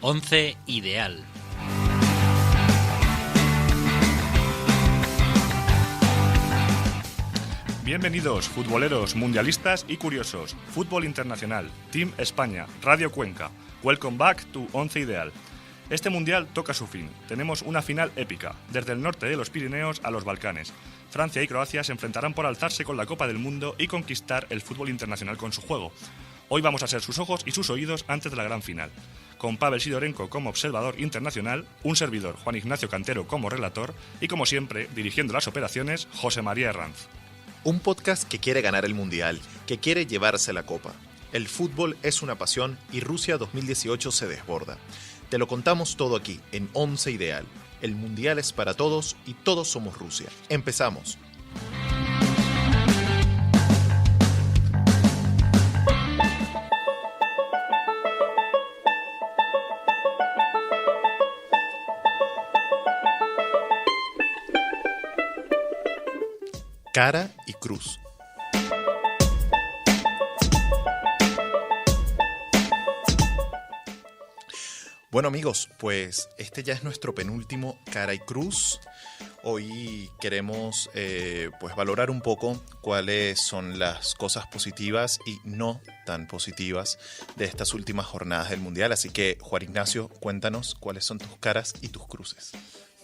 Once ideal. Bienvenidos, futboleros, mundialistas y curiosos. Fútbol Internacional, Team España, Radio Cuenca. Welcome back to Once Ideal. Este mundial toca su fin. Tenemos una final épica, desde el norte de los Pirineos a los Balcanes. Francia y Croacia se enfrentarán por alzarse con la Copa del Mundo y conquistar el fútbol internacional con su juego. Hoy vamos a ser sus ojos y sus oídos antes de la gran final. Con Pavel Sidorenko como observador internacional, un servidor, Juan Ignacio Cantero, como relator y, como siempre, dirigiendo las operaciones, José María Herranz. Un podcast que quiere ganar el Mundial, que quiere llevarse la Copa. El fútbol es una pasión y Rusia 2018 se desborda. Te lo contamos todo aquí, en Once Ideal. El Mundial es para todos y todos somos Rusia. Empezamos. Cara y cruz. Bueno amigos, pues este ya es nuestro penúltimo Cara y Cruz. Hoy queremos pues valorar un poco cuáles son las cosas positivas y no tan positivas de estas últimas jornadas del Mundial. Así que Juan Ignacio, cuéntanos cuáles son tus caras y tus cruces.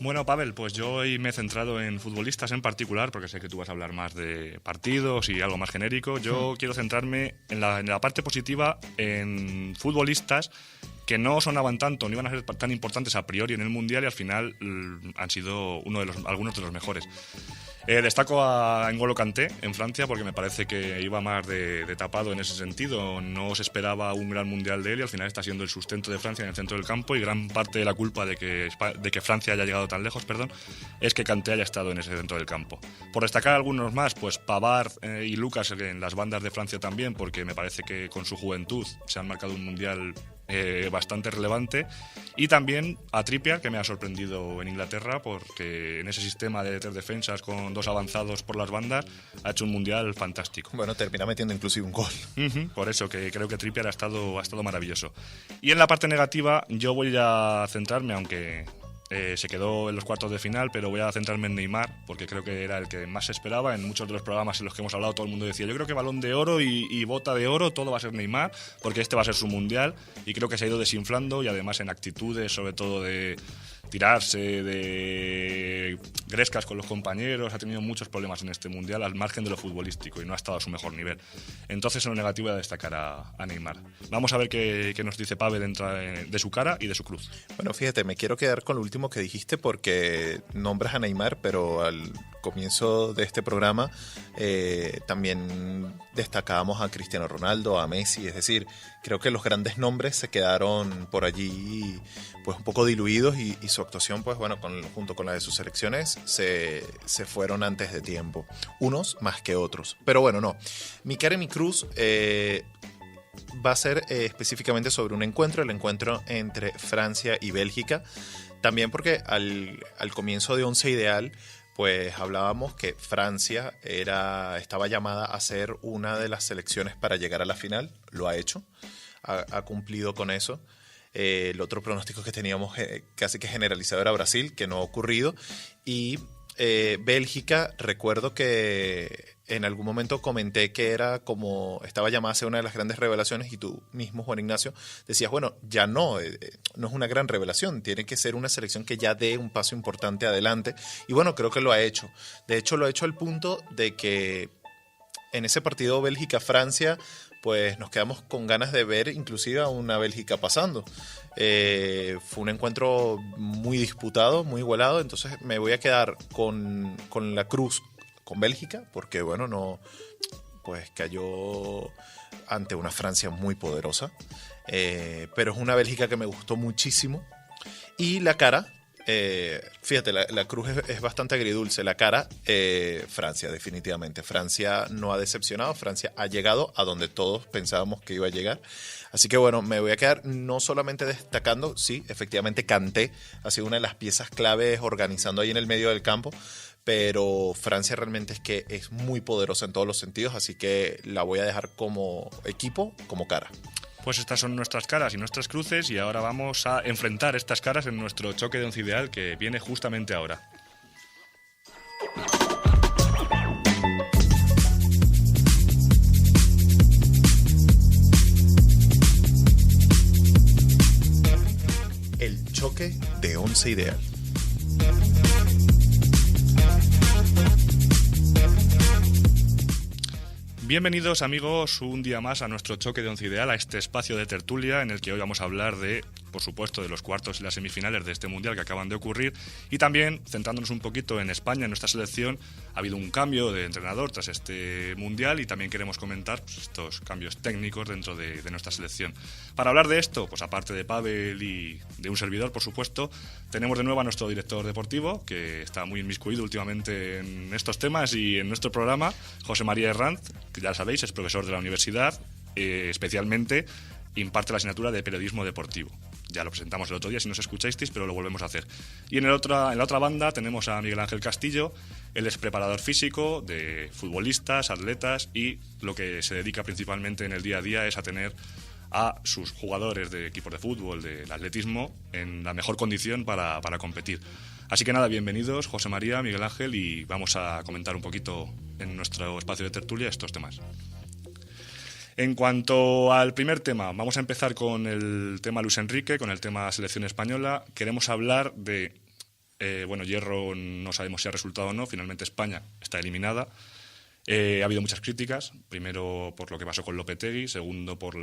Bueno, Pavel, pues yo hoy me he centrado en futbolistas en particular, porque sé que tú vas a hablar más de partidos y algo más genérico. Yo quiero centrarme en la parte positiva, en futbolistas que no sonaban tanto, no iban a ser tan importantes a priori en el Mundial y al final han sido algunos de los mejores. Destaco a N'Golo Kanté en Francia porque me parece que iba más de tapado en ese sentido. No se esperaba un gran Mundial de él y al final está siendo el sustento de Francia en el centro del campo, y gran parte de la culpa de que Francia haya llegado tan lejos, es que Kanté haya estado en ese centro del campo. Por destacar algunos más, pues Pavard y Lucas en las bandas de Francia también, porque me parece que con su juventud se han marcado un Mundial bastante relevante, y también a Trippier, que me ha sorprendido en Inglaterra porque en ese sistema de tres defensas con dos avanzados por las bandas ha hecho un Mundial fantástico. Bueno, termina metiendo inclusive un gol. Por eso que creo que Trippier ha estado maravilloso. Y en la parte negativa yo voy a centrarme, aunque se quedó en los cuartos de final, pero voy a centrarme en Neymar, porque creo que era el que más se esperaba. En muchos de los programas en los que hemos hablado todo el mundo decía, yo creo que Balón de Oro y Bota de Oro, todo va a ser Neymar, porque este va a ser su Mundial, y creo que se ha ido desinflando, y además en actitudes, sobre todo de tirarse, de grescas con los compañeros, ha tenido muchos problemas en este Mundial al margen de lo futbolístico y no ha estado a su mejor nivel. Entonces, en lo negativo voy a destacar a Neymar. Vamos a ver qué nos dice Pavel de su cara y de su cruz. Bueno, fíjate, me quiero quedar con lo último que dijiste porque nombras a Neymar, pero al comienzo de este programa también destacábamos a Cristiano Ronaldo, a Messi, es decir, creo que los grandes nombres se quedaron por allí pues un poco diluidos y su actuación, pues bueno, junto con la de sus selecciones se fueron antes de tiempo, unos más que otros, pero bueno, no. Mi cara y mi cruz va a ser específicamente sobre un encuentro, el encuentro entre Francia y Bélgica, también porque al comienzo de Once Ideal pues hablábamos que Francia estaba llamada a ser una de las selecciones para llegar a la final, lo ha hecho, ha cumplido con eso. El otro pronóstico que teníamos casi que generalizado era Brasil, que no ha ocurrido, y Bélgica, recuerdo que en algún momento comenté que estaba llamada a ser una de las grandes revelaciones, y tú mismo, Juan Ignacio, decías, bueno, ya no es una gran revelación, tiene que ser una selección que ya dé un paso importante adelante, y bueno, creo que lo ha hecho. De hecho, lo ha hecho al punto de que en ese partido Bélgica-Francia, pues nos quedamos con ganas de ver inclusive a una Bélgica pasando. Fue un encuentro muy disputado, muy igualado, entonces me voy a quedar con la cruz con Bélgica, porque bueno, pues cayó ante una Francia muy poderosa, pero es una Bélgica que me gustó muchísimo. Y la cara, fíjate, la cruz es bastante agridulce. La cara, Francia, definitivamente. Francia no ha decepcionado, Francia ha llegado a donde todos pensábamos que iba a llegar. Así que bueno, me voy a quedar no solamente destacando, sí, efectivamente Kanté ha sido una de las piezas claves organizando ahí en el medio del campo, pero Francia realmente es muy poderosa en todos los sentidos, así que la voy a dejar como equipo, como cara. Pues estas son nuestras caras y nuestras cruces y ahora vamos a enfrentar estas caras en nuestro choque de once ideal que viene justamente ahora. El choque de once ideal. Bienvenidos amigos un día más a nuestro choque de once ideal, a este espacio de tertulia en el que hoy vamos a hablar de, por supuesto, de los cuartos y las semifinales de este mundial que acaban de ocurrir y también, centrándonos un poquito en España, en nuestra selección, ha habido un cambio de entrenador tras este mundial y también queremos comentar pues, estos cambios técnicos dentro de nuestra selección. Para hablar de esto, pues aparte de Pavel y de un servidor, por supuesto, tenemos de nuevo a nuestro director deportivo, que está muy inmiscuido últimamente en estos temas y en nuestro programa, José María Herranz, que ya sabéis, es profesor de la universidad, especialmente imparte la asignatura de periodismo deportivo. Ya lo presentamos el otro día si no os escuchasteis, pero lo volvemos a hacer. Y en la otra banda tenemos a Miguel Ángel Castillo, él es preparador físico de futbolistas, atletas y lo que se dedica principalmente en el día a día es a tener a sus jugadores de equipos de fútbol, del atletismo, en la mejor condición para competir. Así que nada, bienvenidos José María, Miguel Ángel, y vamos a comentar un poquito en nuestro espacio de tertulia estos temas. En cuanto al primer tema, vamos a empezar con el tema Luis Enrique, con el tema selección española. Queremos hablar de, Hierro no sabemos si ha resultado o no, finalmente España está eliminada. Ha habido muchas críticas, primero por lo que pasó con Lopetegui, segundo por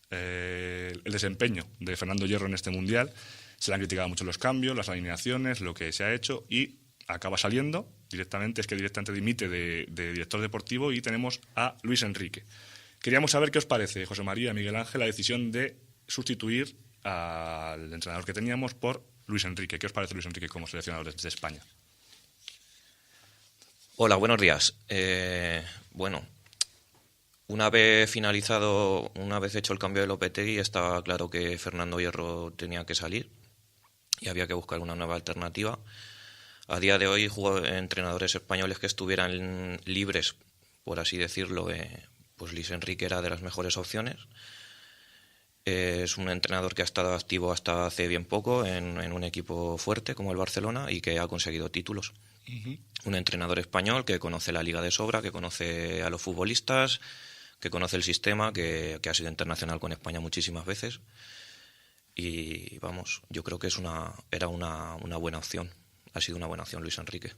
el desempeño de Fernando Hierro en este Mundial. Se le han criticado mucho los cambios, las alineaciones, lo que se ha hecho y acaba saliendo directamente dimite de director deportivo y tenemos a Luis Enrique. Queríamos saber qué os parece, José María, Miguel Ángel, la decisión de sustituir al entrenador que teníamos por Luis Enrique. ¿Qué os parece Luis Enrique como seleccionador de España? Hola, buenos días. Una vez hecho el cambio de Lopetegui, estaba claro que Fernando Hierro tenía que salir y había que buscar una nueva alternativa. A día de hoy, entrenadores españoles que estuvieran libres, por así decirlo, pues Luis Enrique era de las mejores opciones. Es un entrenador que ha estado activo hasta hace bien poco en un equipo fuerte como el Barcelona y que ha conseguido títulos. Uh-huh. Un entrenador español que conoce la liga de sobra, que conoce a los futbolistas, que conoce el sistema, que ha sido internacional con España muchísimas veces. Y vamos, yo creo que era una buena opción. Ha sido una buena opción Luis Enrique.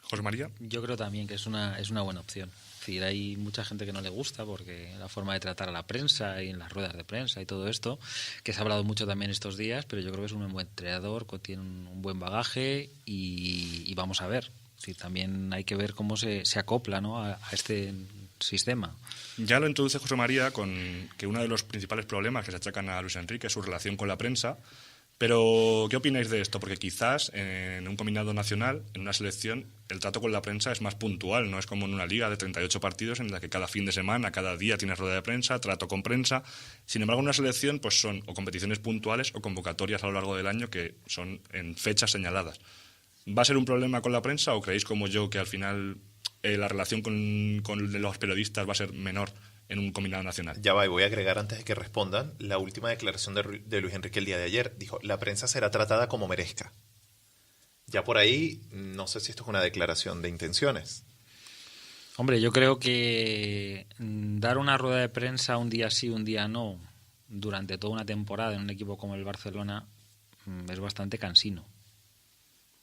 José María. Yo creo también que es una buena opción. Es decir, hay mucha gente que no le gusta porque la forma de tratar a la prensa y en las ruedas de prensa y todo esto, que se ha hablado mucho también estos días, pero yo creo que es un buen entrenador, tiene un buen bagaje y vamos a ver. Es decir, también hay que ver cómo se acopla, ¿no?, a este sistema. Ya lo introduce José María con que uno de los principales problemas que se achacan a Luis Enrique es su relación con la prensa. Pero, ¿qué opináis de esto? Porque quizás en un combinado nacional, en una selección, el trato con la prensa es más puntual, no es como en una liga de 38 partidos en la que cada fin de semana, cada día tienes rueda de prensa, trato con prensa. Sin embargo, en una selección pues son o competiciones puntuales o convocatorias a lo largo del año que son en fechas señaladas. ¿Va a ser un problema con la prensa o creéis como yo que al final la relación con los periodistas va a ser menor en un combinado nacional? Ya va, y voy a agregar antes de que respondan la última declaración de Luis Enrique el día de ayer. Dijo, la prensa será tratada como merezca. Ya por ahí, no sé si esto es una declaración de intenciones. Hombre, yo creo que dar una rueda de prensa un día sí, un día no, durante toda una temporada en un equipo como el Barcelona es bastante cansino.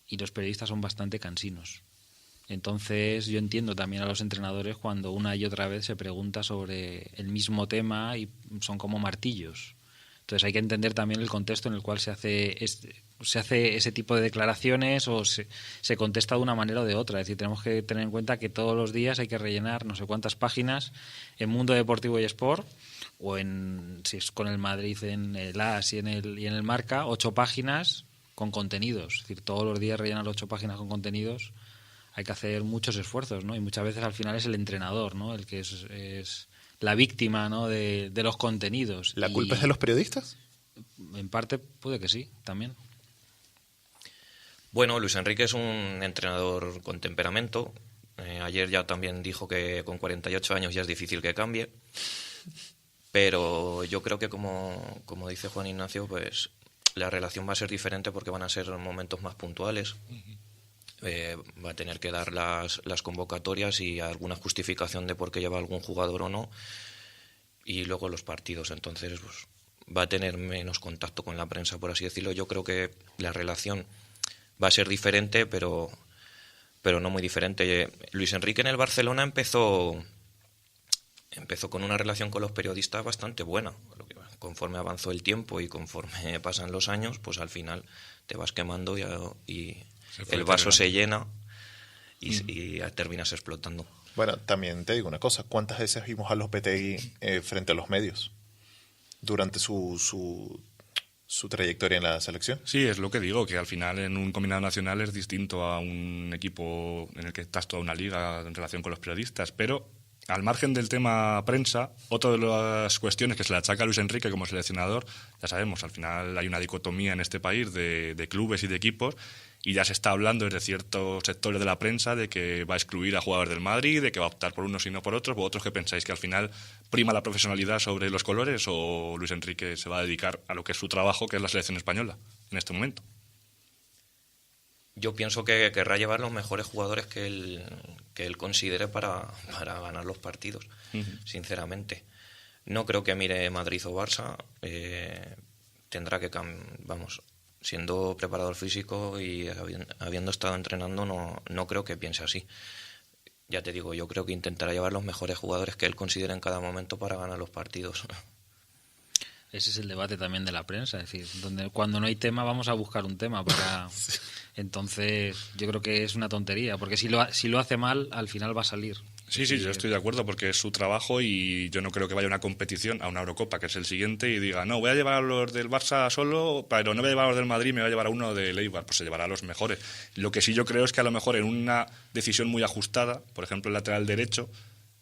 Y los periodistas son bastante cansinos. Entonces yo entiendo también a los entrenadores cuando una y otra vez se pregunta sobre el mismo tema y son como martillos. Entonces hay que entender también el contexto en el cual se hace ese tipo de declaraciones o se contesta de una manera o de otra. Es decir, tenemos que tener en cuenta que todos los días hay que rellenar no sé cuántas páginas en Mundo Deportivo y Sport o si es con el Madrid en el AS y en el Marca, 8 páginas con contenidos. Es decir, todos los días rellenar 8 páginas con contenidos. Hay que hacer muchos esfuerzos, ¿no? Y muchas veces al final es el entrenador, ¿no?, el que es la víctima, ¿no?, de los contenidos. ¿La culpa es de los periodistas? En parte puede que sí, también. Bueno, Luis Enrique es un entrenador con temperamento. Ayer ya también dijo que con 48 años ya es difícil que cambie. Pero yo creo que como dice Juan Ignacio, pues la relación va a ser diferente porque van a ser momentos más puntuales. Va a tener que dar las convocatorias y alguna justificación de por qué lleva algún jugador o no, y luego los partidos. Entonces pues, va a tener menos contacto con la prensa, por así decirlo. Yo creo que la relación va a ser diferente, pero no muy diferente. Luis Enrique en el Barcelona empezó con una relación con los periodistas bastante buena. Conforme avanzó el tiempo y conforme pasan los años, pues al final te vas quemando y el vaso se llena y terminas explotando. Bueno, también te digo una cosa, ¿cuántas veces vimos a Lopetegui frente a los medios durante su trayectoria en la selección? Sí, es lo que digo, que al final en un combinado nacional es distinto a un equipo en el que estás toda una liga en relación con los periodistas, pero al margen del tema prensa, otra de las cuestiones que se le achaca a Luis Enrique como seleccionador, ya sabemos, al final hay una dicotomía en este país de clubes y de equipos, y ya se está hablando desde ciertos sectores de la prensa de que va a excluir a jugadores del Madrid, de que va a optar por unos y no por otros. ¿Vosotros qué pensáis? ¿Que al final prima la profesionalidad sobre los colores o Luis Enrique se va a dedicar a lo que es su trabajo, que es la selección española, en este momento? Yo pienso que querrá llevar los mejores jugadores que él considere para ganar los partidos, sinceramente. No creo que mire Madrid o Barça. Tendrá que siendo preparador físico y habiendo estado entrenando, no creo que piense así. Ya te digo, yo creo que intentará llevar los mejores jugadores que él considere en cada momento para ganar los partidos. Ese es el debate también de la prensa, es decir, cuando no hay tema vamos a buscar un tema para... Entonces yo creo que es una tontería, porque si lo hace mal, al final va a salir. Sí, yo estoy de acuerdo porque es su trabajo y yo no creo que vaya a una competición, a una Eurocopa, que es el siguiente, y diga, no, voy a llevar a los del Barça solo, pero no voy a llevar a los del Madrid, me voy a llevar a uno del Eibar, pues se llevará a los mejores. Lo que sí yo creo es que a lo mejor en una decisión muy ajustada, por ejemplo el lateral derecho,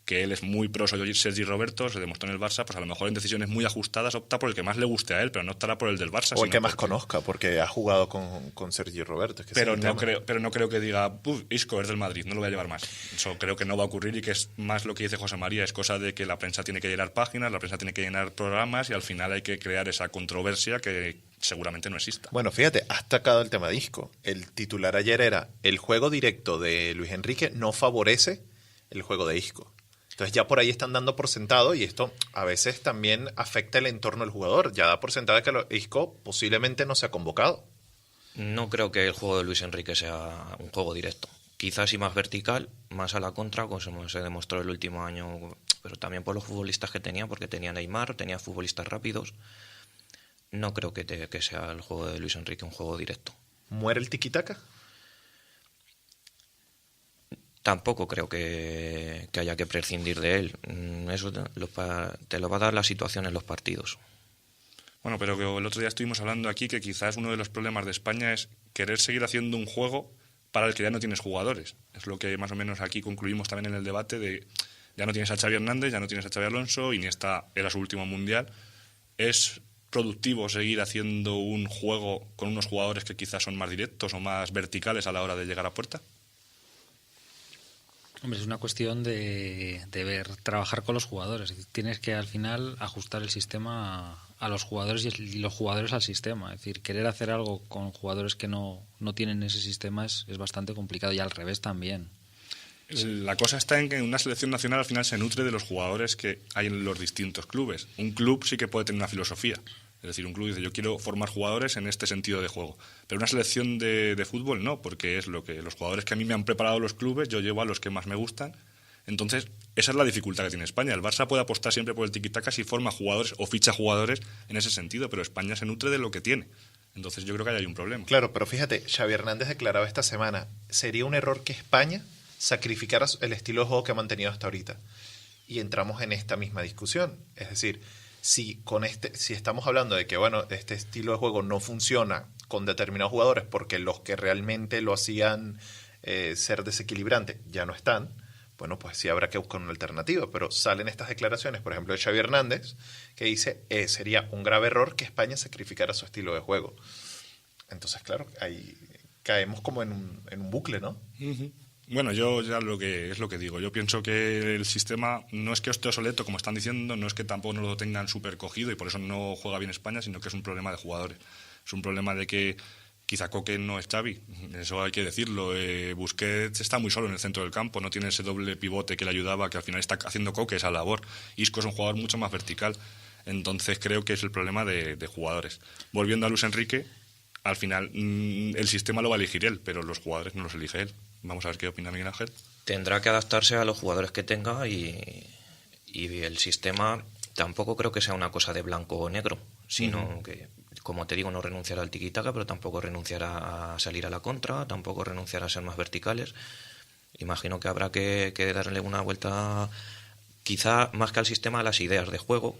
que él es muy pro Sergi Roberto, se demostró en el Barça, pues a lo mejor en decisiones muy ajustadas opta por el que más le guste a él, pero no optará por el del Barça. O el que más conozca, porque ha jugado con Sergi Roberto. Es que pero no creo que diga, Isco es del Madrid, no lo voy a llevar más. Eso creo que no va a ocurrir y que es más lo que dice José María, es cosa de que la prensa tiene que llenar páginas, la prensa tiene que llenar programas y al final hay que crear esa controversia que seguramente no exista. Bueno, fíjate, has tocado el tema de Isco. El titular ayer era, el juego directo de Luis Enrique no favorece el juego de Isco. Entonces ya por ahí están dando por sentado y esto a veces también afecta el entorno del jugador. Ya da por sentado que Isco posiblemente no se ha convocado. No creo que el juego de Luis Enrique sea un juego directo. Quizás sí más vertical, más a la contra, como se demostró el último año, pero también por los futbolistas que tenía, porque tenía Neymar, tenía futbolistas rápidos. No creo que sea el juego de Luis Enrique un juego directo. ¿Muere el tiki-taka? Tampoco creo que haya que prescindir de él. Eso te lo va a dar la situación en los partidos. Bueno, pero que el otro día estuvimos hablando aquí que quizás uno de los problemas de España es querer seguir haciendo un juego para el que ya no tienes jugadores. Es lo que más o menos aquí concluimos también en el debate de ya no tienes a Xavi Hernández, ya no tienes a Xavi Alonso, Iniesta era su último mundial. ¿Es productivo seguir haciendo un juego con unos jugadores que quizás son más directos o más verticales a la hora de llegar a puerta? Hombre, es una cuestión de trabajar con los jugadores. Tienes que al final ajustar el sistema a los jugadores y los jugadores al sistema. Es decir, querer hacer algo con jugadores que no tienen ese sistema es bastante complicado y al revés también. La cosa está en que una selección nacional al final se nutre de los jugadores que hay en los distintos clubes. Un club sí que puede tener una filosofía. Es decir, un club dice, yo quiero formar jugadores en este sentido de juego. Pero una selección de fútbol no, porque es lo que los jugadores que a mí me han preparado los clubes, yo llevo a los que más me gustan. Entonces, esa es la dificultad que tiene España. El Barça puede apostar siempre por el tiki-taka si forma jugadores o ficha jugadores en ese sentido, pero España se nutre de lo que tiene. Entonces, yo creo que ahí hay un problema. Claro, pero fíjate, Xavi Hernández declaraba esta semana, sería un error que España sacrificara el estilo de juego que ha mantenido hasta ahorita. Y entramos en esta misma discusión. Es decir, si estamos hablando de que bueno, este estilo de juego no funciona con determinados jugadores porque los que realmente lo hacían ser desequilibrante ya no están, bueno, pues sí habrá que buscar una alternativa, pero salen estas declaraciones, por ejemplo, de Xavi Hernández, que dice, sería un grave error que España sacrificara su estilo de juego. Entonces, claro, ahí caemos como en un bucle, ¿no? Uh-huh. Bueno, yo ya lo que digo. Yo pienso que el sistema no es que esté obsoleto, como están diciendo, no es que tampoco no lo tengan súper cogido y por eso no juega bien España, sino que es un problema de jugadores. Es un problema de que quizá Coque no es Xavi, eso hay que decirlo. Busquets está muy solo en el centro del campo, no tiene ese doble pivote que le ayudaba, que al final está haciendo Coque esa labor. Isco es un jugador mucho más vertical. Entonces creo que es el problema de jugadores. Volviendo a Luis Enrique, al final el sistema lo va a elegir él, pero los jugadores no los elige él. Vamos a ver qué opina Miguel Ángel. Tendrá que adaptarse a los jugadores que tenga y el sistema tampoco creo que sea una cosa de blanco o negro, sino que, como te digo, no renunciará al tiquitaca, pero tampoco renunciará a salir a la contra, tampoco renunciará a ser más verticales. Imagino que habrá que darle una vuelta, quizá más que al sistema, a las ideas de juego.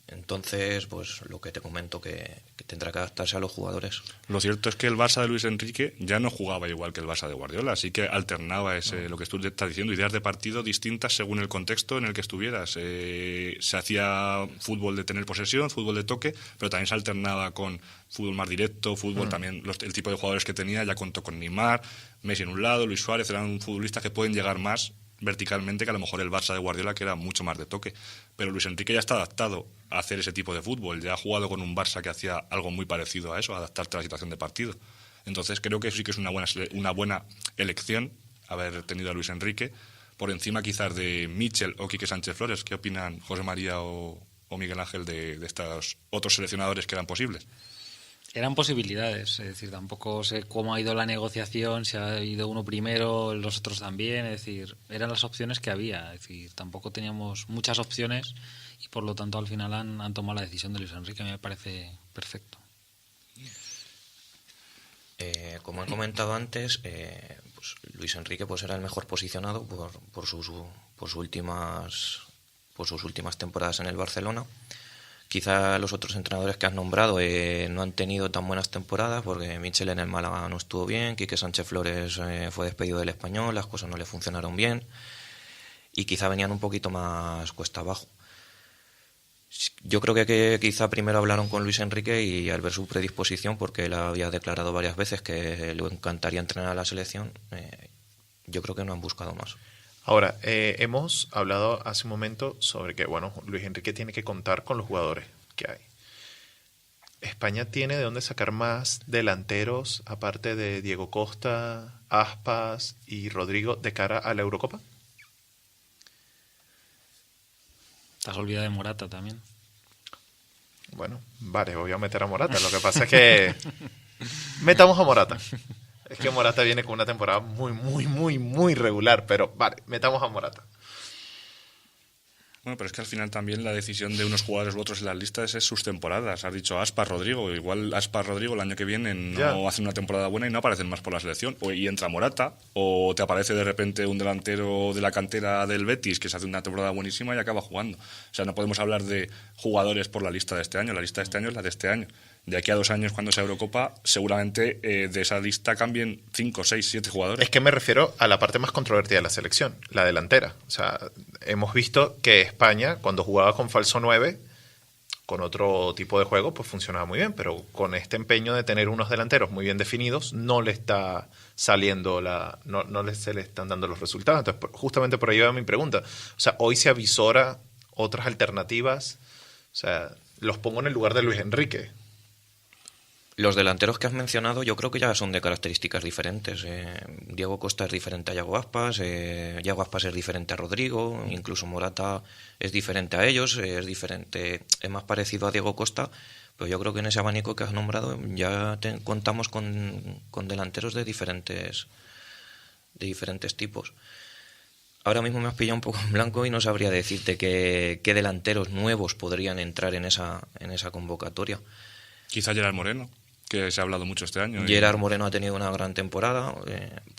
Entonces, pues lo que te comento, que tendrá que adaptarse a los jugadores. Lo cierto es que el Barça de Luis Enrique ya no jugaba igual que el Barça de Guardiola, así que alternaba lo que tú estás diciendo, ideas de partido distintas según el contexto en el que estuvieras. Se hacía fútbol de tener posesión, fútbol de toque, pero también se alternaba con fútbol más directo, fútbol también, el tipo de jugadores que tenía. Ya contó con Neymar, Messi en un lado, Luis Suárez, eran futbolistas que pueden llegar más verticalmente que a lo mejor el Barça de Guardiola, que era mucho más de toque. Pero Luis Enrique ya está adaptado a hacer ese tipo de fútbol, ya ha jugado con un Barça que hacía algo muy parecido a eso, a adaptarte a la situación de partido. Entonces creo que sí que es una buena elección haber tenido a Luis Enrique, por encima quizás de Michel o Quique Sánchez Flores. ¿Qué opinan José María o Miguel Ángel de estos otros seleccionadores que eran posibles? Eran posibilidades, es decir, tampoco sé cómo ha ido la negociación, si ha ido uno primero, los otros también, es decir, eran las opciones que había, es decir, tampoco teníamos muchas opciones y por lo tanto al final han tomado la decisión de Luis Enrique, me parece perfecto. Como he comentado antes, pues Luis Enrique pues era el mejor posicionado por sus últimas temporadas en el Barcelona. Quizá los otros entrenadores que has nombrado no han tenido tan buenas temporadas, porque Michel en el Málaga no estuvo bien, Quique Sánchez Flores fue despedido del Español, las cosas no le funcionaron bien y quizá venían un poquito más cuesta abajo. Yo creo que quizá primero hablaron con Luis Enrique y al ver su predisposición, porque él había declarado varias veces que le encantaría entrenar a la selección, yo creo que no han buscado más. Ahora, hemos hablado hace un momento sobre que, bueno, Luis Enrique tiene que contar con los jugadores que hay. ¿España tiene de dónde sacar más delanteros, aparte de Diego Costa, Aspas y Rodrigo, de cara a la Eurocopa? Te has olvidado de Morata también. Bueno, vale, voy a meter a Morata. Lo que pasa es que metamos a Morata. Es que Morata viene con una temporada muy regular, pero vale, metamos a Morata. Bueno, pero es que al final también la decisión de unos jugadores u otros en las listas es sus temporadas. Has dicho Aspas, Rodrigo. Igual Aspas, Rodrigo el año que viene no hacen una temporada buena y no aparecen más por la selección. Y entra Morata, o te aparece de repente un delantero de la cantera del Betis que se hace una temporada buenísima y acaba jugando. O sea, no podemos hablar de jugadores por la lista de este año. La lista de este año es la de este año. De aquí a 2 años, cuando sea Eurocopa, seguramente de esa lista cambien 5, 6, 7 jugadores. Es que me refiero a la parte más controvertida de la selección, la delantera. O sea, hemos visto que España, cuando jugaba con falso 9, con otro tipo de juego, pues funcionaba muy bien, pero con este empeño de tener unos delanteros muy bien definidos, no le está saliendo se le están dando los resultados. Entonces, justamente por ahí va mi pregunta. O sea, hoy se avisora otras alternativas. O sea, los pongo en el lugar de Luis Enrique. Los delanteros que has mencionado yo creo que ya son de características diferentes. Diego Costa es diferente a Yago Aspas, Yago Aspas es diferente a Rodrigo, incluso Morata es diferente a ellos, es más parecido a Diego Costa, pero yo creo que en ese abanico que has nombrado ya contamos con delanteros de diferentes tipos. Ahora mismo me has pillado un poco en blanco y no sabría decirte qué delanteros nuevos podrían entrar en esa convocatoria. Quizá Gerard Moreno, que se ha hablado mucho este año. Gerard Moreno ha tenido una gran temporada,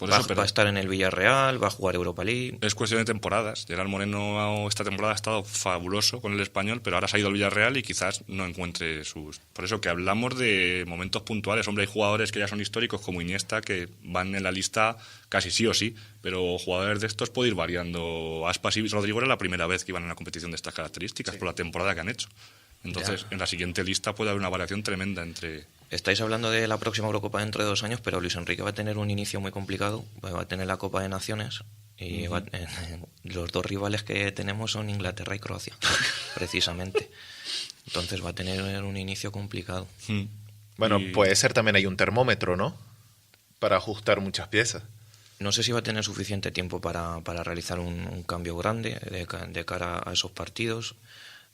va a estar en el Villarreal, va a jugar Europa League. Es cuestión de temporadas. Gerard Moreno esta temporada ha estado fabuloso con el Español, pero ahora se ha ido al Villarreal y quizás no encuentre sus... Por eso que hablamos de momentos puntuales. Hombre, hay jugadores que ya son históricos como Iniesta que van en la lista casi sí o sí, pero jugadores de estos puede ir variando. Aspas y Rodrigo era la primera vez que iban a una competición de estas características, sí, por la temporada que han hecho. Entonces, en la siguiente lista puede haber una variación tremenda entre... Estáis hablando de la próxima Eurocopa dentro de 2 años, pero Luis Enrique va a tener un inicio muy complicado. Va a tener la Copa de Naciones y los 2 rivales que tenemos son Inglaterra y Croacia, precisamente. Entonces va a tener un inicio complicado. Bueno, puede ser también hay un termómetro, ¿no? Para ajustar muchas piezas. No sé si va a tener suficiente tiempo para realizar un cambio grande de cara a esos partidos.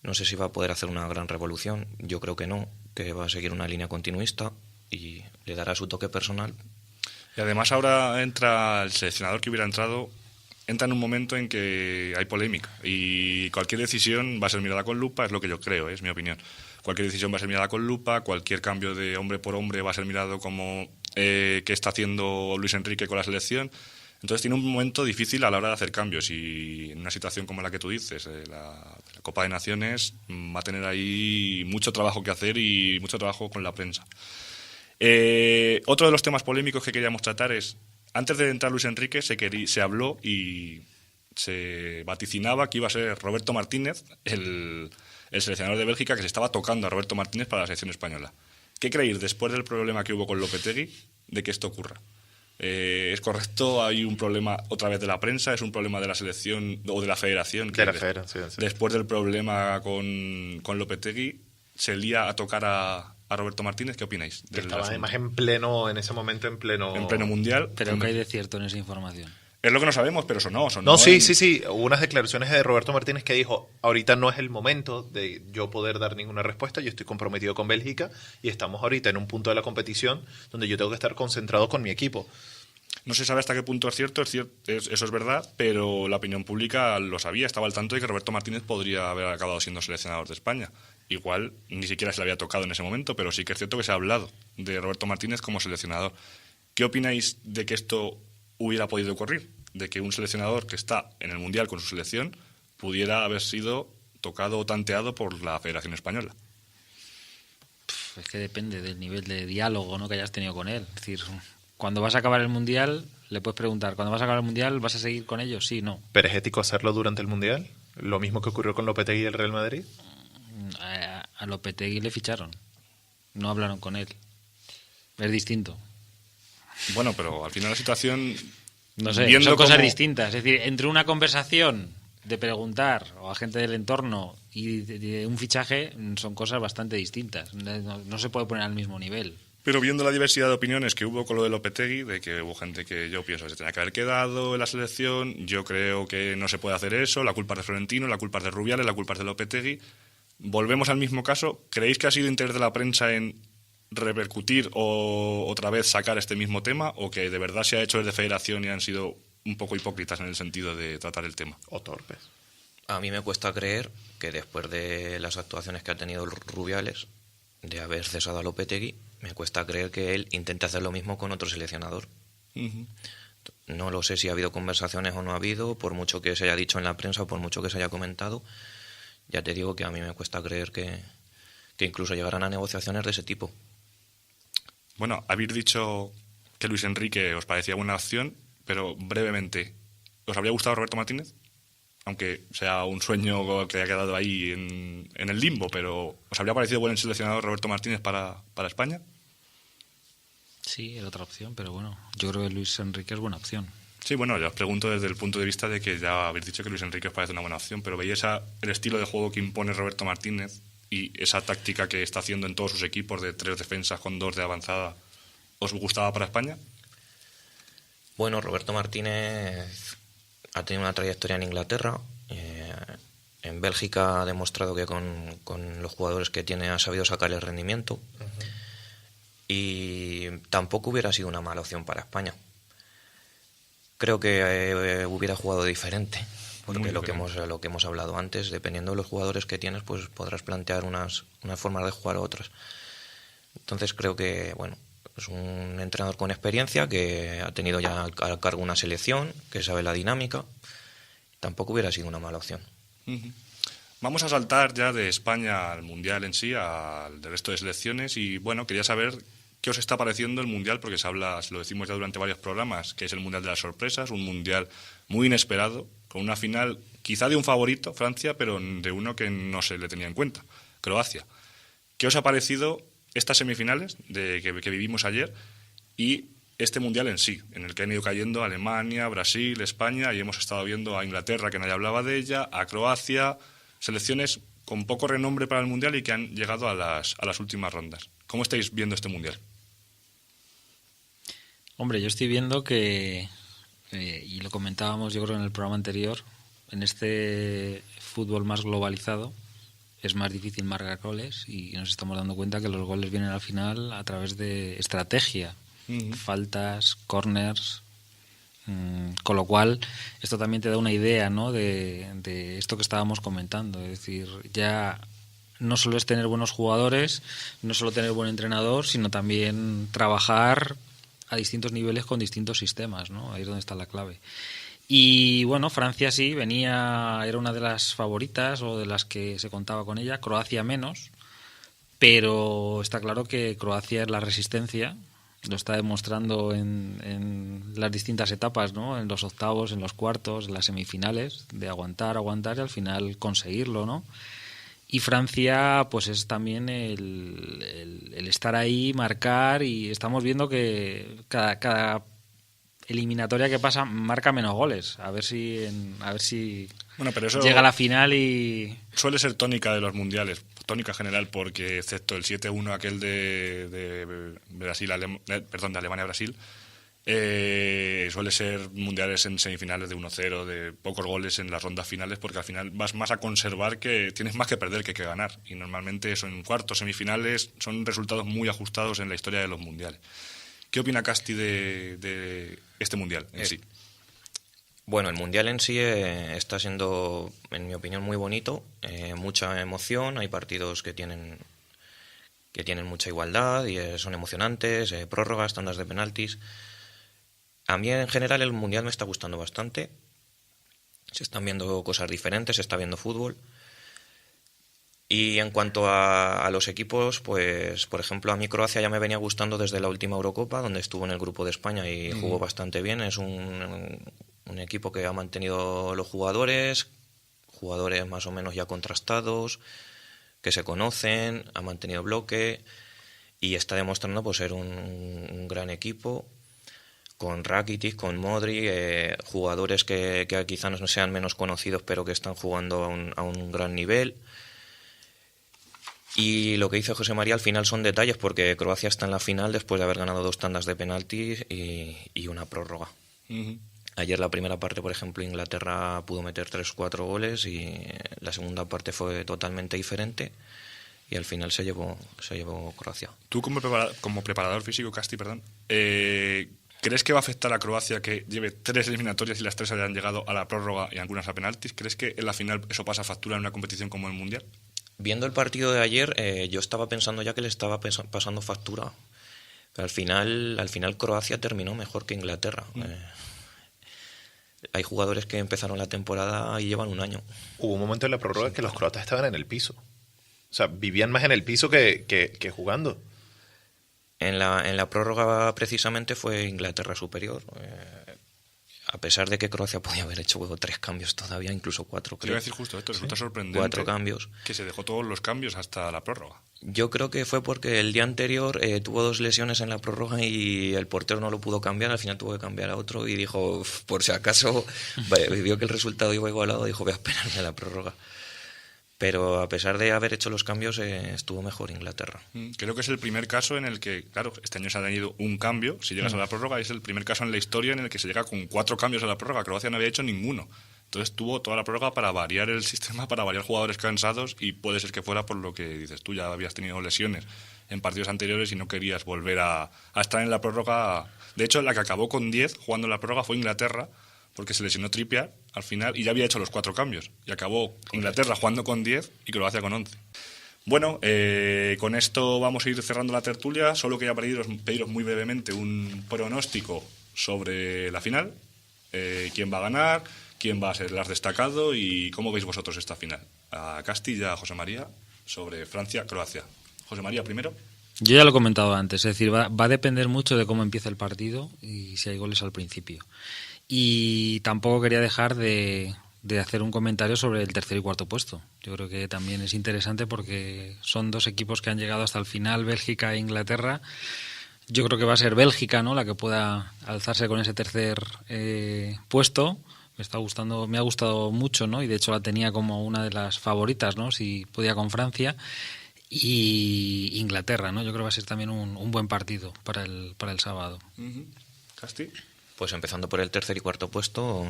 No sé si va a poder hacer una gran revolución. Yo creo que no, que va a seguir una línea continuista y le dará su toque personal. Y además ahora entra el seleccionador que hubiera entrado, entra en un momento en que hay polémica y cualquier decisión va a ser mirada con lupa, es lo que yo creo, es mi opinión. Cualquier decisión va a ser mirada con lupa, cualquier cambio de hombre por hombre va a ser mirado como qué está haciendo Luis Enrique con la selección. Entonces tiene un momento difícil a la hora de hacer cambios y en una situación como la que tú dices, la Copa de Naciones, va a tener ahí mucho trabajo que hacer y mucho trabajo con la prensa. Otro de los temas polémicos que queríamos tratar es, antes de entrar Luis Enrique se habló y se vaticinaba que iba a ser Roberto Martínez, el seleccionador de Bélgica, que se estaba tocando a Roberto Martínez para la selección española. ¿Qué creéis, después del problema que hubo con Lopetegui, de que esto ocurra? ¿Es correcto? ¿Hay un problema otra vez de la prensa? ¿Es un problema de la selección o de la federación? De la federación, sí. Después del problema con Lopetegui, se lía a tocar a Roberto Martínez. ¿Qué opináis? Que estaba además en ese momento en pleno mundial. Pero ¿qué hay de cierto en esa información? Es lo que no sabemos, pero sonó. No, sí. Hubo unas declaraciones de Roberto Martínez que dijo, ahorita no es el momento de yo poder dar ninguna respuesta, yo estoy comprometido con Bélgica y estamos ahorita en un punto de la competición donde yo tengo que estar concentrado con mi equipo. No se sabe hasta qué punto es cierto, eso es verdad, pero la opinión pública lo sabía, estaba al tanto de que Roberto Martínez podría haber acabado siendo seleccionador de España. Igual ni siquiera se le había tocado en ese momento, pero sí que es cierto que se ha hablado de Roberto Martínez como seleccionador. ¿Qué opináis de que esto hubiera podido ocurrir? De que un seleccionador que está en el Mundial con su selección pudiera haber sido tocado o tanteado por la Federación Española. Es que depende del nivel de diálogo, ¿no?, que hayas tenido con él. Es decir, cuando vas a acabar el Mundial, le puedes preguntar, ¿cuando vas a acabar el Mundial vas a seguir con ellos? Sí, no. ¿Pero es ético hacerlo durante el Mundial? ¿Lo mismo que ocurrió con Lopetegui y el Real Madrid? A Lopetegui le ficharon. No hablaron con él. Es distinto. Bueno, pero al final la situación... No sé, son cosas distintas. Es decir, entre una conversación de preguntar o a gente del entorno y de un fichaje son cosas bastante distintas. No se puede poner al mismo nivel. Pero viendo la diversidad de opiniones que hubo con lo de Lopetegui, de que hubo gente que yo pienso que se tenía que haber quedado en la selección, yo creo que no se puede hacer eso, la culpa es de Florentino, la culpa es de Rubiales, la culpa es de Lopetegui. Volvemos al mismo caso. ¿Creéis que ha sido interés de la prensa en repercutir o otra vez sacar este mismo tema, o que de verdad se ha hecho desde Federación y han sido un poco hipócritas en el sentido de tratar el tema? O torpes. A mí me cuesta creer que después de las actuaciones que ha tenido Rubiales, de haber cesado a Lopetegui, me cuesta creer que él intente hacer lo mismo con otro seleccionador. No lo sé si ha habido conversaciones o no ha habido, por mucho que se haya dicho en la prensa o por mucho que se haya comentado. Ya te digo que a mí me cuesta creer que incluso llegaran a negociaciones de ese tipo. Bueno, habéis dicho que Luis Enrique os parecía buena opción, pero brevemente, ¿os habría gustado Roberto Martínez? Aunque sea un sueño que haya quedado ahí en el limbo, pero ¿os habría parecido buen seleccionador Roberto Martínez para España? Sí, era otra opción, pero bueno, yo creo que Luis Enrique es buena opción. Sí, bueno, yo os pregunto desde el punto de vista de que ya habéis dicho que Luis Enrique os parece una buena opción, pero ¿veis el estilo de juego que impone Roberto Martínez y esa táctica que está haciendo en todos sus equipos de 3 defensas con 2 de avanzada, os gustaba para España? Bueno, Roberto Martínez ha tenido una trayectoria en Inglaterra. En Bélgica ha demostrado que con los jugadores que tiene ha sabido sacar el rendimiento. Y tampoco hubiera sido una mala opción para España. Creo que hubiera jugado diferente. Porque lo que hemos hablado antes, dependiendo de los jugadores que tienes, pues podrás plantear unas formas de jugar u otras. Entonces creo que, bueno, es un entrenador con experiencia que ha tenido ya al cargo una selección, que sabe la dinámica. Tampoco hubiera sido una mala opción. Vamos a saltar ya de España al Mundial en sí, al resto de selecciones. Y bueno, quería saber qué os está pareciendo el Mundial, porque se lo decimos ya durante varios programas, que es el Mundial de las sorpresas, un Mundial muy inesperado, con una final quizá de un favorito, Francia, pero de uno que no se le tenía en cuenta. Croacia. ¿Qué os ha parecido estas semifinales que vivimos ayer y este Mundial en sí, en el que han ido cayendo Alemania, Brasil, España, y hemos estado viendo a Inglaterra, que nadie hablaba de ella, a Croacia, selecciones con poco renombre para el Mundial y que han llegado a las últimas rondas? ¿Cómo estáis viendo este Mundial? Hombre, yo estoy viendo que, y lo comentábamos yo creo en el programa anterior, en este fútbol más globalizado es más difícil marcar goles y nos estamos dando cuenta que los goles vienen al final a través de estrategia, faltas, corners, con lo cual esto también te da una idea, ¿no?, de esto que estábamos comentando. Es decir, ya no solo es tener buenos jugadores, no solo tener buen entrenador, sino también trabajar a distintos niveles con distintos sistemas, ¿no? Ahí es donde está la clave. Y bueno, Francia sí, era una de las favoritas o de las que se contaba con ella, Croacia menos, pero está claro que Croacia es la resistencia, lo está demostrando en las distintas etapas, ¿no? En los octavos, en los cuartos, en las semifinales, de aguantar y al final conseguirlo, ¿no? Y Francia, pues es también el estar ahí, marcar, y estamos viendo que cada eliminatoria que pasa marca menos goles. A ver si Bueno, pero eso llega a la final y... Suele ser tónica de los mundiales, tónica general, porque excepto el 7-1 aquel de Alemania-Brasil, suele ser mundiales en semifinales de 1-0, de pocos goles en las rondas finales, porque al final vas más a conservar, que tienes más que perder que ganar. Y normalmente eso en cuartos, semifinales, son resultados muy ajustados en la historia de los mundiales. ¿Qué opina Casti de este mundial en sí? Bueno, el mundial en sí está siendo, en mi opinión, muy bonito, mucha emoción, hay partidos que tienen mucha igualdad y son emocionantes, prórrogas, tandas de penaltis. A mí en general el mundial me está gustando bastante, se están viendo cosas diferentes, se está viendo fútbol. Y en cuanto a los equipos, pues por ejemplo a mí Croacia ya me venía gustando desde la última Eurocopa, donde estuvo en el grupo de España y jugó bastante bien. Es un equipo que ha mantenido los jugadores más o menos ya contrastados, que se conocen, ha mantenido bloque y está demostrando pues ser un gran equipo, con Rakitic, con Modric, jugadores que quizá no sean menos conocidos pero que están jugando a un gran nivel. Y lo que dice José María al final son detalles, porque Croacia está en la final después de haber ganado 2 tandas de penaltis y una prórroga. Ayer la primera parte, por ejemplo, Inglaterra pudo meter 3-4 goles y la segunda parte fue totalmente diferente y al final se llevó Croacia. Tú como preparador físico, Casti, ¿crees que va a afectar a Croacia que lleve 3 eliminatorias y las 3 hayan llegado a la prórroga y algunas a penaltis? ¿Crees que en la final eso pasa factura en una competición como el Mundial? Viendo el partido de ayer, yo estaba pensando ya que le estaba pasando factura. Pero al final Croacia terminó mejor que Inglaterra. Hay jugadores que empezaron la temporada y llevan un año. Hubo un momento en la prórroga que los croatas estaban en el piso. O sea, vivían más en el piso que jugando. En la prórroga precisamente fue Inglaterra superior. A pesar de que Croacia podía haber hecho 3 cambios todavía, incluso 4. Quiero decir justo esto, resulta sorprendente 4 cambios. Que se dejó todos los cambios hasta la prórroga. Yo creo que fue porque el día anterior tuvo 2 lesiones en la prórroga y el portero no lo pudo cambiar, al final tuvo que cambiar a otro y dijo, por si acaso, vio que el resultado iba igualado, dijo, voy a esperarme a la prórroga. Pero a pesar de haber hecho los cambios, estuvo mejor Inglaterra. Creo que es el primer caso en el que, claro, este año se ha tenido un cambio, si llegas a la prórroga, es el primer caso en la historia en el que se llega con 4 cambios a la prórroga. Croacia no había hecho ninguno. Entonces tuvo toda la prórroga para variar el sistema, para variar jugadores cansados, y puede ser que fuera por lo que dices tú, ya habías tenido lesiones en partidos anteriores y no querías volver a estar en la prórroga. De hecho, la que acabó con 10 jugando en la prórroga fue Inglaterra, porque se lesionó Trippier al final y ya había hecho los 4 cambios. Y acabó Inglaterra jugando con 10 y Croacia con 11. Bueno, con esto vamos a ir cerrando la tertulia. Solo quería pediros muy brevemente un pronóstico sobre la final. ¿Quién va a ganar? ¿Quién va a ser el más destacado? ¿Y cómo veis vosotros esta final? A Castilla, a José María, sobre Francia-Croacia. José María, primero. Yo ya lo he comentado antes, es decir, va a depender mucho de cómo empieza el partido y si hay goles al principio. Y tampoco quería dejar de de hacer un comentario sobre el tercer y cuarto puesto. Yo creo que también es interesante porque son dos equipos que han llegado hasta el final, Bélgica e Inglaterra. Yo creo que va a ser Bélgica, ¿no?, la que pueda alzarse con ese tercer puesto. Me ha gustado mucho, ¿no? Y de hecho la tenía como una de las favoritas, ¿no?, si podía con Francia. Y Inglaterra, ¿no? Yo creo que va a ser también un buen partido para el sábado. ¿Casti? Pues empezando por el tercer y cuarto puesto,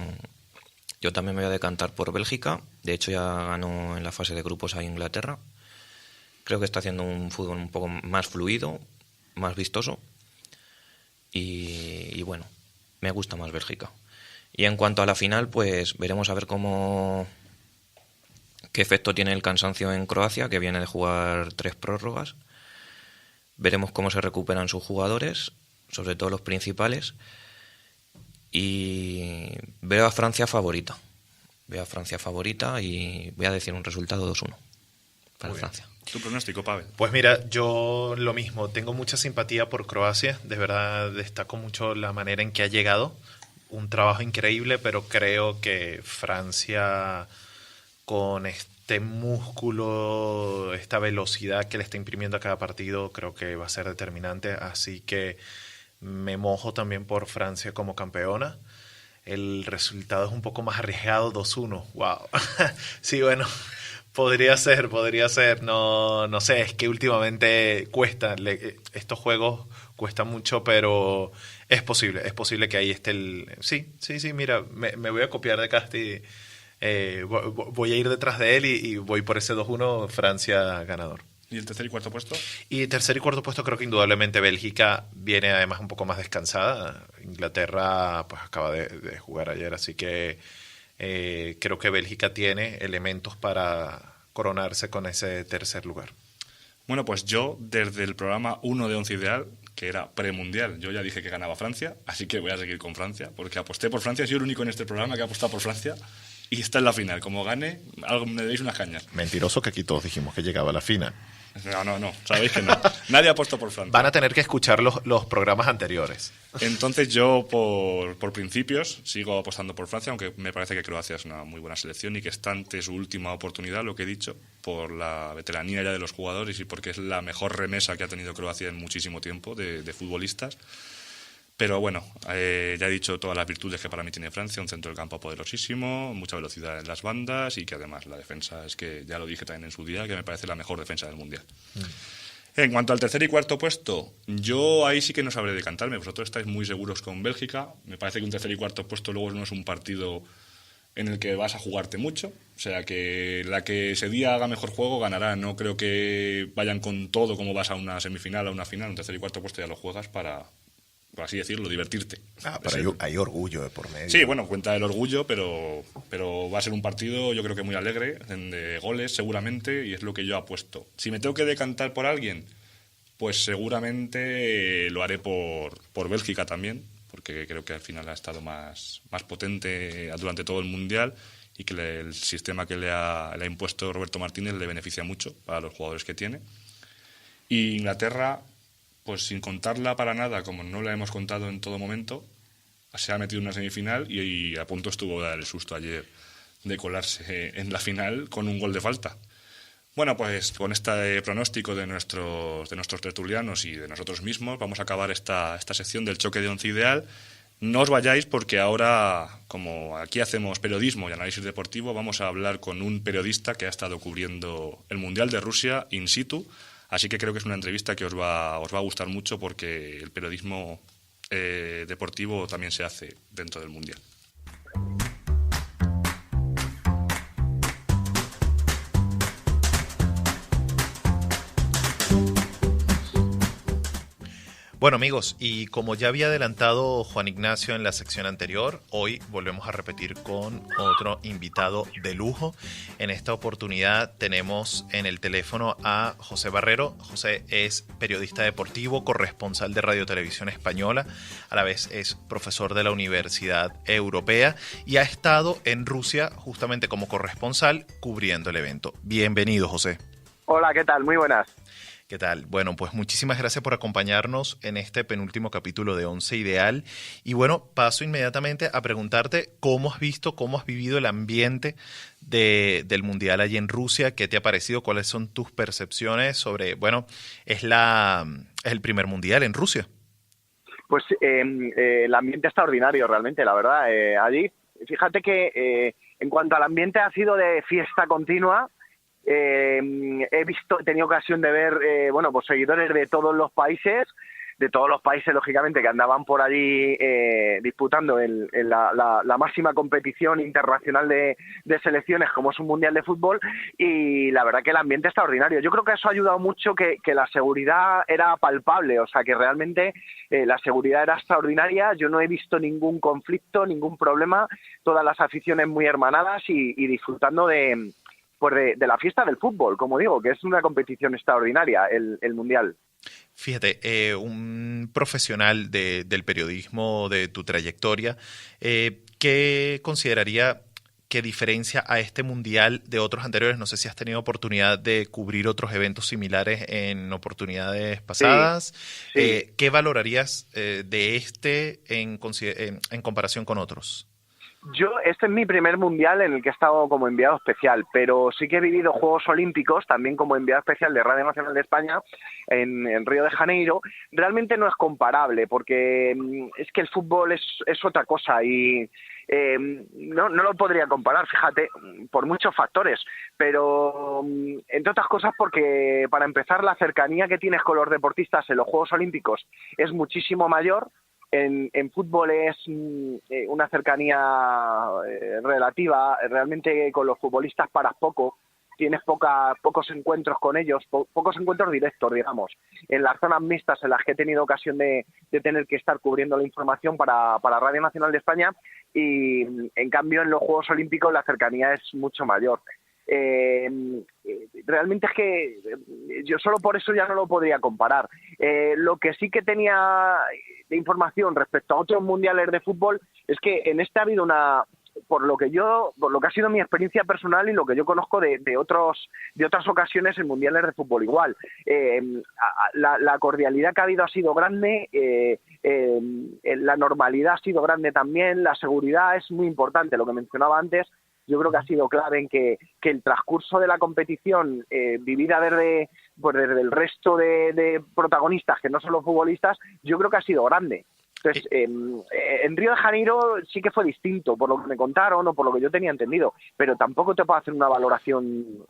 yo también me voy a decantar por Bélgica. De hecho ya ganó en la fase de grupos a Inglaterra. Creo que está haciendo un fútbol un poco más fluido, más vistoso. Y bueno, me gusta más Bélgica. Y en cuanto a la final, pues veremos a ver qué efecto tiene el cansancio en Croacia, que viene de jugar 3 prórrogas. Veremos cómo se recuperan sus jugadores, sobre todo los principales. Y veo a Francia favorita. Y voy a decir un resultado 2-1 para Francia. ¿Tu pronóstico, Pavel? Pues mira, yo lo mismo. Tengo mucha simpatía por Croacia. De verdad, destaco mucho la manera en que ha llegado. Un trabajo increíble, pero creo que Francia, con este músculo, esta velocidad que le está imprimiendo a cada partido, creo que va a ser determinante. Así que me mojo también por Francia como campeona. El resultado es un poco más arriesgado, 2-1. ¡Wow! Sí, bueno, podría ser. No sé, es que últimamente cuesta. Estos juegos cuestan mucho, pero es posible que ahí esté el... Sí, mira, me voy a copiar de Casti. Voy a ir detrás de él y voy por ese 2-1, Francia ganador. ¿Y el tercer y cuarto puesto? Y tercer y cuarto puesto creo que indudablemente Bélgica viene además un poco más descansada. Inglaterra pues acaba de jugar ayer, así que creo que Bélgica tiene elementos para coronarse con ese tercer lugar. Bueno, pues yo desde el programa 1 de Once Ideal, que era premundial, yo ya dije que ganaba Francia, así que voy a seguir con Francia, porque aposté por Francia, soy el único en este programa que ha apostado por Francia. Y está en la final. Como gane, me deis unas cañas. Mentiroso, que aquí todos dijimos que llegaba a la final. No. Sabéis que no. Nadie ha puesto por Francia. Van a tener que escuchar los programas anteriores. Entonces yo, por principios, sigo apostando por Francia, aunque me parece que Croacia es una muy buena selección y que está ante su última oportunidad, lo que he dicho, por la veteranía ya de los jugadores y porque es la mejor remesa que ha tenido Croacia en muchísimo tiempo de futbolistas. Pero bueno, ya he dicho todas las virtudes que para mí tiene Francia, un centro del campo poderosísimo, mucha velocidad en las bandas y que además la defensa es que, ya lo dije también en su día, que me parece la mejor defensa del Mundial. En cuanto al tercer y cuarto puesto, yo ahí sí que no sabré decantarme. Vosotros estáis muy seguros con Bélgica. Me parece que un tercer y cuarto puesto luego no es un partido en el que vas a jugarte mucho. O sea, que la que ese día haga mejor juego ganará. No creo que vayan con todo como vas a una semifinal, a una final. Un tercer y cuarto puesto ya lo juegas para, por así decirlo, divertirte. Pero hay orgullo de por medio. Sí, bueno, cuenta el orgullo, pero va a ser un partido yo creo que muy alegre, de goles seguramente, y es lo que yo apuesto. Si me tengo que decantar por alguien, pues seguramente lo haré por Bélgica también, porque creo que al final ha estado más potente durante todo el Mundial y que el sistema que le ha impuesto Roberto Martínez le beneficia mucho para los jugadores que tiene. Y Inglaterra, pues sin contarla para nada, como no la hemos contado en todo momento, se ha metido en una semifinal y a punto estuvo de dar el susto ayer de colarse en la final con un gol de falta. Bueno, pues con este pronóstico de nuestros tertulianos y de nosotros mismos vamos a acabar esta sección del choque de once ideal. No os vayáis porque ahora, como aquí hacemos periodismo y análisis deportivo, vamos a hablar con un periodista que ha estado cubriendo el Mundial de Rusia in situ. Así que creo que es una entrevista que os va a gustar mucho porque el periodismo deportivo también se hace dentro del Mundial. Bueno, amigos, y como ya había adelantado Juan Ignacio en la sección anterior, hoy volvemos a repetir con otro invitado de lujo. En esta oportunidad tenemos en el teléfono a José Barrero. José es periodista deportivo, corresponsal de Radio Televisión Española, a la vez es profesor de la Universidad Europea y ha estado en Rusia justamente como corresponsal cubriendo el evento. Bienvenido, José. Hola, ¿qué tal? Muy buenas. ¿Qué tal? Bueno, pues muchísimas gracias por acompañarnos en este penúltimo capítulo de Once Ideal. Y bueno, paso inmediatamente a preguntarte cómo has visto, cómo has vivido el ambiente del Mundial allí en Rusia. ¿Qué te ha parecido? ¿Cuáles son tus percepciones sobre, bueno, es el primer Mundial en Rusia? Pues el ambiente extraordinario realmente, la verdad. Allí, fíjate que en cuanto al ambiente ha sido de fiesta continua. He tenido ocasión de ver, pues seguidores de todos los países, lógicamente, que andaban por allí disputando la máxima competición internacional de selecciones como es un mundial de fútbol, y la verdad que el ambiente es extraordinario. Yo creo que eso ha ayudado mucho, que la seguridad era palpable, o sea que realmente la seguridad era extraordinaria. Yo no he visto ningún conflicto, ningún problema, todas las aficiones muy hermanadas y disfrutando de la fiesta del fútbol, como digo, que es una competición extraordinaria, el Mundial. Fíjate, un profesional del periodismo, de tu trayectoria, ¿qué consideraría que diferencia a este Mundial de otros anteriores? No sé si has tenido oportunidad de cubrir otros eventos similares en oportunidades pasadas. Sí. ¿Qué valorarías de este en comparación con otros? Este es mi primer mundial en el que he estado como enviado especial, pero sí que he vivido Juegos Olímpicos también como enviado especial de Radio Nacional de España en Río de Janeiro. Realmente no es comparable, porque es que el fútbol es otra cosa y no lo podría comparar, fíjate, por muchos factores, pero entre otras cosas porque, para empezar, la cercanía que tienes con los deportistas en los Juegos Olímpicos es muchísimo mayor. En fútbol es una cercanía relativa. Realmente con los futbolistas paras poco, tienes pocos encuentros con ellos, pocos encuentros directos, digamos. En las zonas mixtas en las que he tenido ocasión de tener que estar cubriendo la información para Radio Nacional de España, y en cambio en los Juegos Olímpicos la cercanía es mucho mayor. Realmente es que yo solo por eso ya no lo podría comparar. Lo que sí que tenía de información respecto a otros mundiales de fútbol es que en este ha habido por lo que ha sido mi experiencia personal y lo que yo conozco de otras ocasiones en mundiales de fútbol igual, la cordialidad que ha habido ha sido grande, la normalidad ha sido grande también, la seguridad es muy importante, lo que mencionaba antes. Yo creo que ha sido clave en que el transcurso de la competición, vivida desde el resto de protagonistas, que no son los futbolistas, yo creo que ha sido grande. Entonces, en Río de Janeiro sí que fue distinto, por lo que me contaron o por lo que yo tenía entendido, pero tampoco te puedo hacer una valoración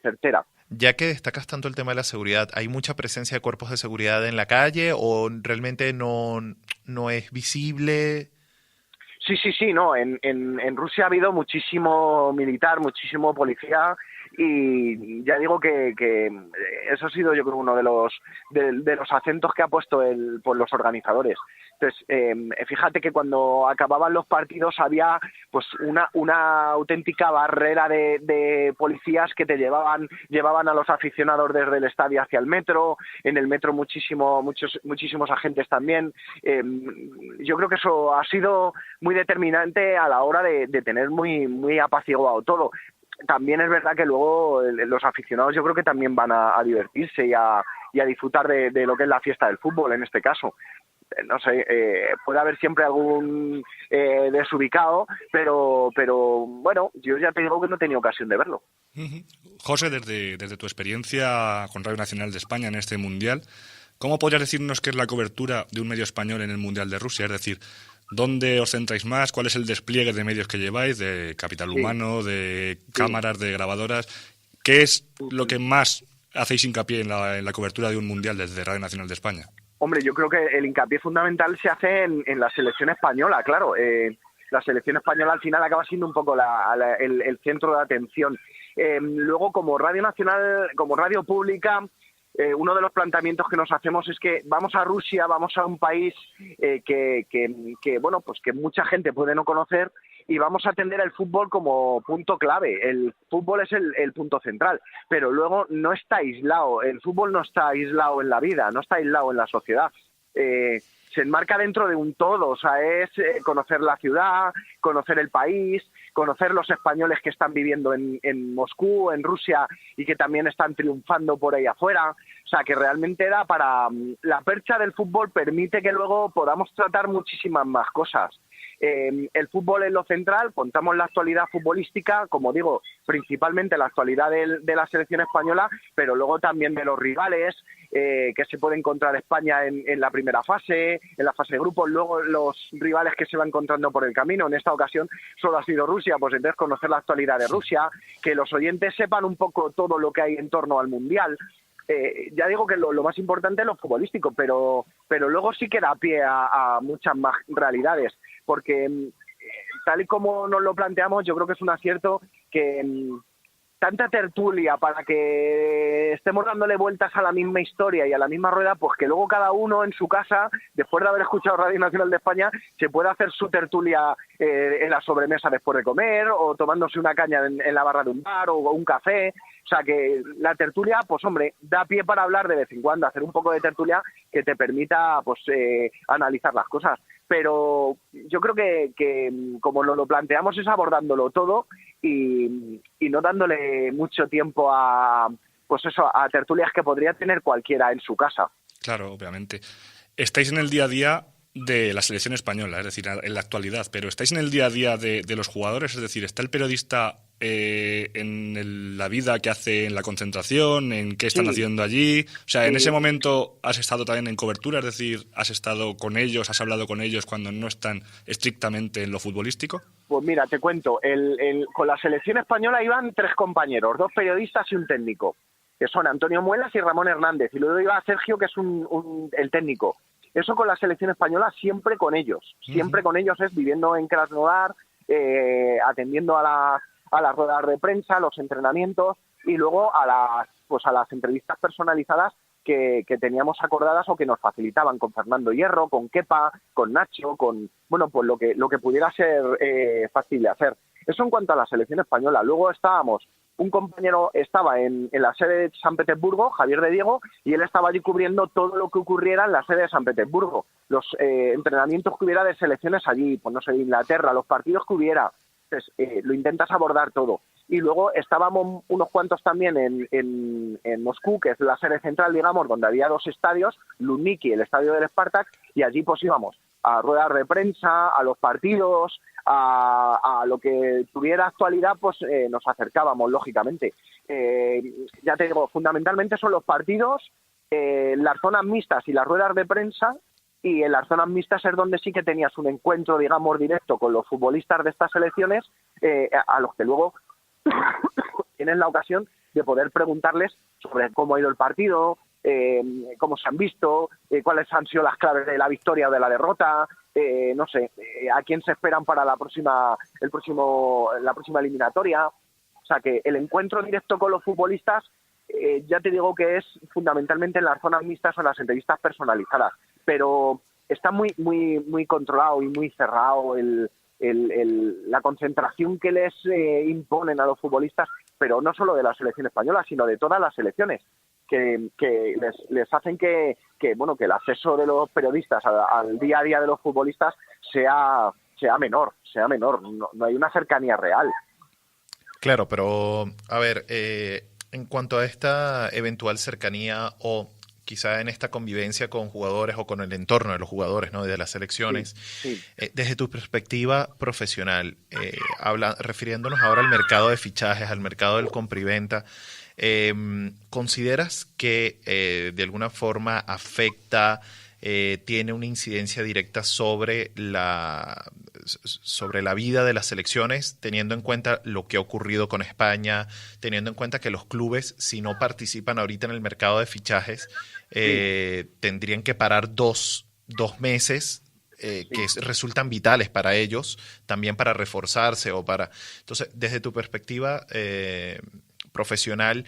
certera. Ya que destacas tanto el tema de la seguridad, ¿hay mucha presencia de cuerpos de seguridad en la calle o realmente no es visible? Sí, no. En Rusia ha habido muchísimo militar, muchísimo policía, y ya digo que eso ha sido, yo creo, uno de los acentos que ha puesto los organizadores. Entonces, fíjate que cuando acababan los partidos había pues una auténtica barrera de policías que te llevaban a los aficionados desde el estadio hacia el metro. En el metro muchísimos agentes también. Yo creo que eso ha sido muy determinante a la hora de tener muy, muy apaciguado todo. También es verdad que luego los aficionados yo creo que también van a divertirse y a disfrutar de lo que es la fiesta del fútbol en este caso. No sé, puede haber siempre algún desubicado, pero bueno, yo ya te digo que no he tenido ocasión de verlo. José, desde tu experiencia con Radio Nacional de España en este Mundial, ¿cómo podrías decirnos qué es la cobertura de un medio español en el Mundial de Rusia? Es decir, ¿dónde os centráis más? ¿Cuál es el despliegue de medios que lleváis? ¿De capital humano? ¿De cámaras? ¿De grabadoras? ¿Qué es lo que más hacéis hincapié en la cobertura de un Mundial desde Radio Nacional de España? Hombre, yo creo que el hincapié fundamental se hace en la selección española, claro. La selección española al final acaba siendo un poco el centro de atención. Luego, como Radio Nacional, como radio pública, uno de los planteamientos que nos hacemos es que vamos a Rusia, vamos a un país que mucha gente puede no conocer, y vamos a atender el fútbol como punto clave. El fútbol es el punto central, pero luego no está aislado. El fútbol no está aislado en la vida, no está aislado en la sociedad. Se enmarca dentro de un todo, o sea, es conocer la ciudad, conocer el país. conocer los españoles que están viviendo en Moscú, en Rusia, y que también están triunfando por ahí afuera. O sea, que realmente da para... La percha del fútbol permite que luego podamos tratar muchísimas más cosas. El fútbol es lo central, contamos la actualidad futbolística, como digo, principalmente la actualidad de la selección española, pero luego también de los rivales que se puede encontrar España en la primera fase, en la fase de grupos, luego los rivales que se va encontrando por el camino. En esta ocasión solo ha sido Rusia, pues entonces conocer la actualidad de Rusia, que los oyentes sepan un poco todo lo que hay en torno al Mundial. Ya digo que lo más importante es lo futbolístico, pero luego sí que da pie a muchas más realidades, porque tal y como nos lo planteamos, yo creo que es un acierto que tanta tertulia para que estemos dándole vueltas a la misma historia y a la misma rueda, pues que luego cada uno en su casa, después de haber escuchado Radio Nacional de España, se puede hacer su tertulia en la sobremesa después de comer, o tomándose una caña en la barra de un bar, o un café. O sea que la tertulia, pues hombre, da pie para hablar de vez en cuando, hacer un poco de tertulia que te permita pues analizar las cosas. Pero yo creo que como lo planteamos es abordándolo todo y no dándole mucho tiempo a tertulias que podría tener cualquiera en su casa. Claro, obviamente. Estáis en el día a día de la selección española, es decir, en la actualidad, pero estáis en el día a día de los jugadores, es decir, ¿está el periodista en la vida que hace en la concentración, en qué están haciendo allí? O sea, en ese momento has estado también en cobertura, es decir, has estado con ellos, has hablado con ellos cuando no están estrictamente en lo futbolístico. Pues mira, te cuento, con la selección española iban 3 compañeros, 2 periodistas y un técnico, que son Antonio Muelas y Ramón Hernández, y luego iba Sergio, que es el técnico. Eso con la selección española siempre con ellos, siempre con ellos es viviendo en Krasnodar, atendiendo a las ruedas de prensa, a los entrenamientos y luego a las entrevistas personalizadas que teníamos acordadas o que nos facilitaban con Fernando Hierro, con Kepa, con Nacho, con pues lo que pudiera ser fácil de hacer. Eso en cuanto a la selección española. Luego un compañero estaba en la sede de San Petersburgo, Javier de Diego, y él estaba allí cubriendo todo lo que ocurriera en la sede de San Petersburgo. Los entrenamientos que hubiera de selecciones allí, pues no sé, de Inglaterra, los partidos que hubiera. Entonces, lo intentas abordar todo. Y luego estábamos unos cuantos también en Moscú, que es la sede central, digamos, donde había 2 estadios, Lutniki, el estadio del Spartak, y allí pues íbamos a ruedas de prensa, a los partidos, a lo que tuviera actualidad, pues nos acercábamos, lógicamente. Ya te digo, fundamentalmente son los partidos, las zonas mixtas y las ruedas de prensa, y en las zonas mixtas es donde sí que tenías un encuentro, digamos, directo con los futbolistas de estas selecciones, a los que luego tienes la ocasión de poder preguntarles sobre cómo ha ido el partido, cómo se han visto, cuáles han sido las claves de la victoria o de la derrota, no sé, a quién se esperan para la próxima eliminatoria. O sea que el encuentro directo con los futbolistas, ya te digo que es fundamentalmente en las zonas mixtas o en las entrevistas personalizadas, pero está muy muy muy controlado y muy cerrado la concentración que les imponen a los futbolistas, pero no solo de la selección española, sino de todas las selecciones, que les hacen que el acceso de los periodistas al día a día de los futbolistas sea menor, no hay una cercanía real. Claro, pero a ver, en cuanto a esta eventual cercanía o quizá en esta convivencia con jugadores o con el entorno de los jugadores, ¿no?, de las selecciones, sí. Desde tu perspectiva profesional, refiriéndonos ahora al mercado de fichajes, al mercado del compra y venta, ¿consideras que de alguna forma afecta, tiene una incidencia directa sobre la vida de las selecciones, teniendo en cuenta lo que ha ocurrido con España, teniendo en cuenta que los clubes, si no participan ahorita en el mercado de fichajes, tendrían que parar dos meses que resultan vitales para ellos, también para reforzarse o para... Entonces, desde tu perspectiva profesional,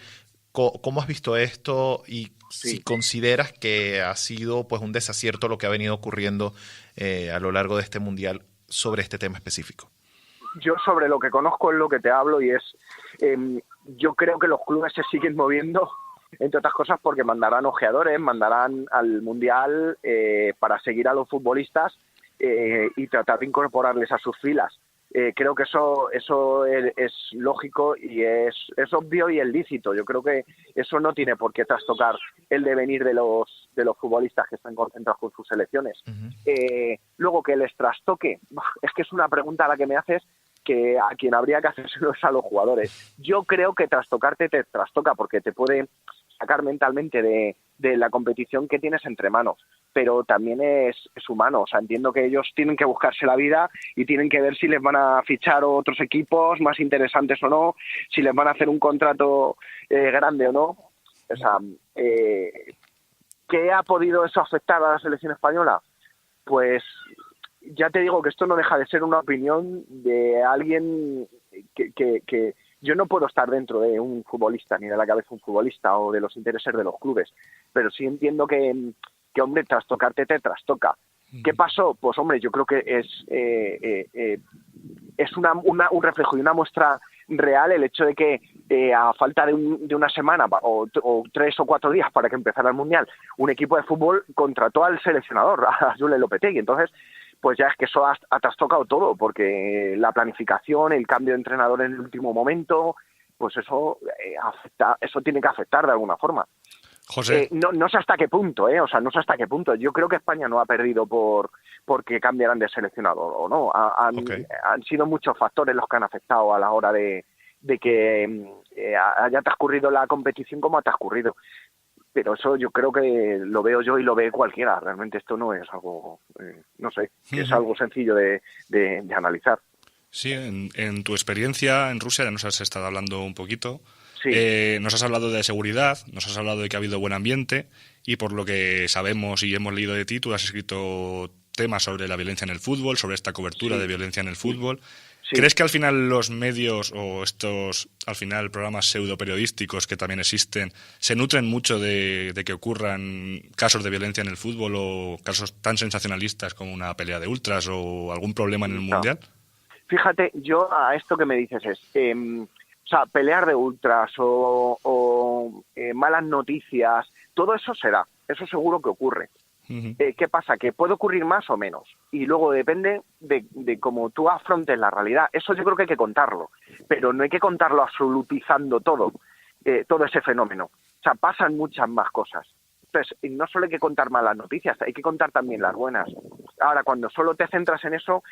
¿cómo has visto esto y si consideras que ha sido pues un desacierto lo que ha venido ocurriendo a lo largo de este Mundial sobre este tema específico? Yo sobre lo que conozco es lo que te hablo y es, yo creo que los clubes se siguen moviendo, entre otras cosas porque mandarán ojeadores, mandarán al Mundial para seguir a los futbolistas y tratar de incorporarles a sus filas. Creo que eso es lógico y es obvio y es lícito. Yo creo que eso no tiene por qué trastocar el devenir de los futbolistas que están concentrados con sus selecciones. Luego, que les trastoque, es que es una pregunta a la que me haces que a quien habría que hacérselo es a los jugadores. Yo creo que trastocarte te trastoca porque te puede sacar mentalmente de la competición que tienes entre manos, pero también es humano. O sea, entiendo que ellos tienen que buscarse la vida y tienen que ver si les van a fichar otros equipos más interesantes o no, si les van a hacer un contrato grande o no. O sea, ¿qué ha podido eso afectar a la selección española? Pues ya te digo que esto no deja de ser una opinión de alguien que yo no puedo estar dentro de un futbolista, ni de la cabeza de un futbolista o de los intereses de los clubes, pero sí entiendo que hombre, trastocarte te trastoca. ¿Qué pasó? Pues hombre, yo creo que es un reflejo y una muestra real el hecho de que a falta de una semana o 3 o 4 días para que empezara el Mundial, un equipo de fútbol contrató al seleccionador, a Julen Lopetegui. Entonces, pues ya es que eso ha trastocado todo, porque la planificación, el cambio de entrenador en el último momento, pues eso afecta, eso tiene que afectar de alguna forma. José. No sé hasta qué punto, o sea, no sé hasta qué punto. Yo creo que España no ha perdido porque cambiaran de seleccionador o no. Han sido muchos factores los que han afectado a la hora de que haya transcurrido la competición como ha transcurrido. Pero eso yo creo que lo veo yo y lo ve cualquiera. Realmente esto no es algo, no sé, que es algo sencillo de analizar. Sí, en tu experiencia en Rusia, ya nos has estado hablando un poquito. Sí. Nos has hablado de seguridad, nos has hablado de que ha habido buen ambiente y por lo que sabemos y hemos leído de ti, tú has escrito temas sobre la violencia en el fútbol, sobre esta cobertura de violencia en el fútbol. Sí. ¿Crees que al final los medios o estos, al final, programas pseudoperiodísticos que también existen, se nutren mucho de que ocurran casos de violencia en el fútbol o casos tan sensacionalistas como una pelea de ultras o algún problema en el Mundial? Fíjate, yo a esto que me dices es, o sea, pelear de ultras o malas noticias, todo eso será, eso seguro que ocurre. ¿Qué pasa? Que puede ocurrir más o menos y luego depende de cómo tú afrontes la realidad. Eso yo creo que hay que contarlo, pero no hay que contarlo absolutizando todo ese fenómeno. O sea, pasan muchas más cosas. Entonces, no solo hay que contar malas noticias, hay que contar también las buenas. Ahora, cuando solo te centras en eso,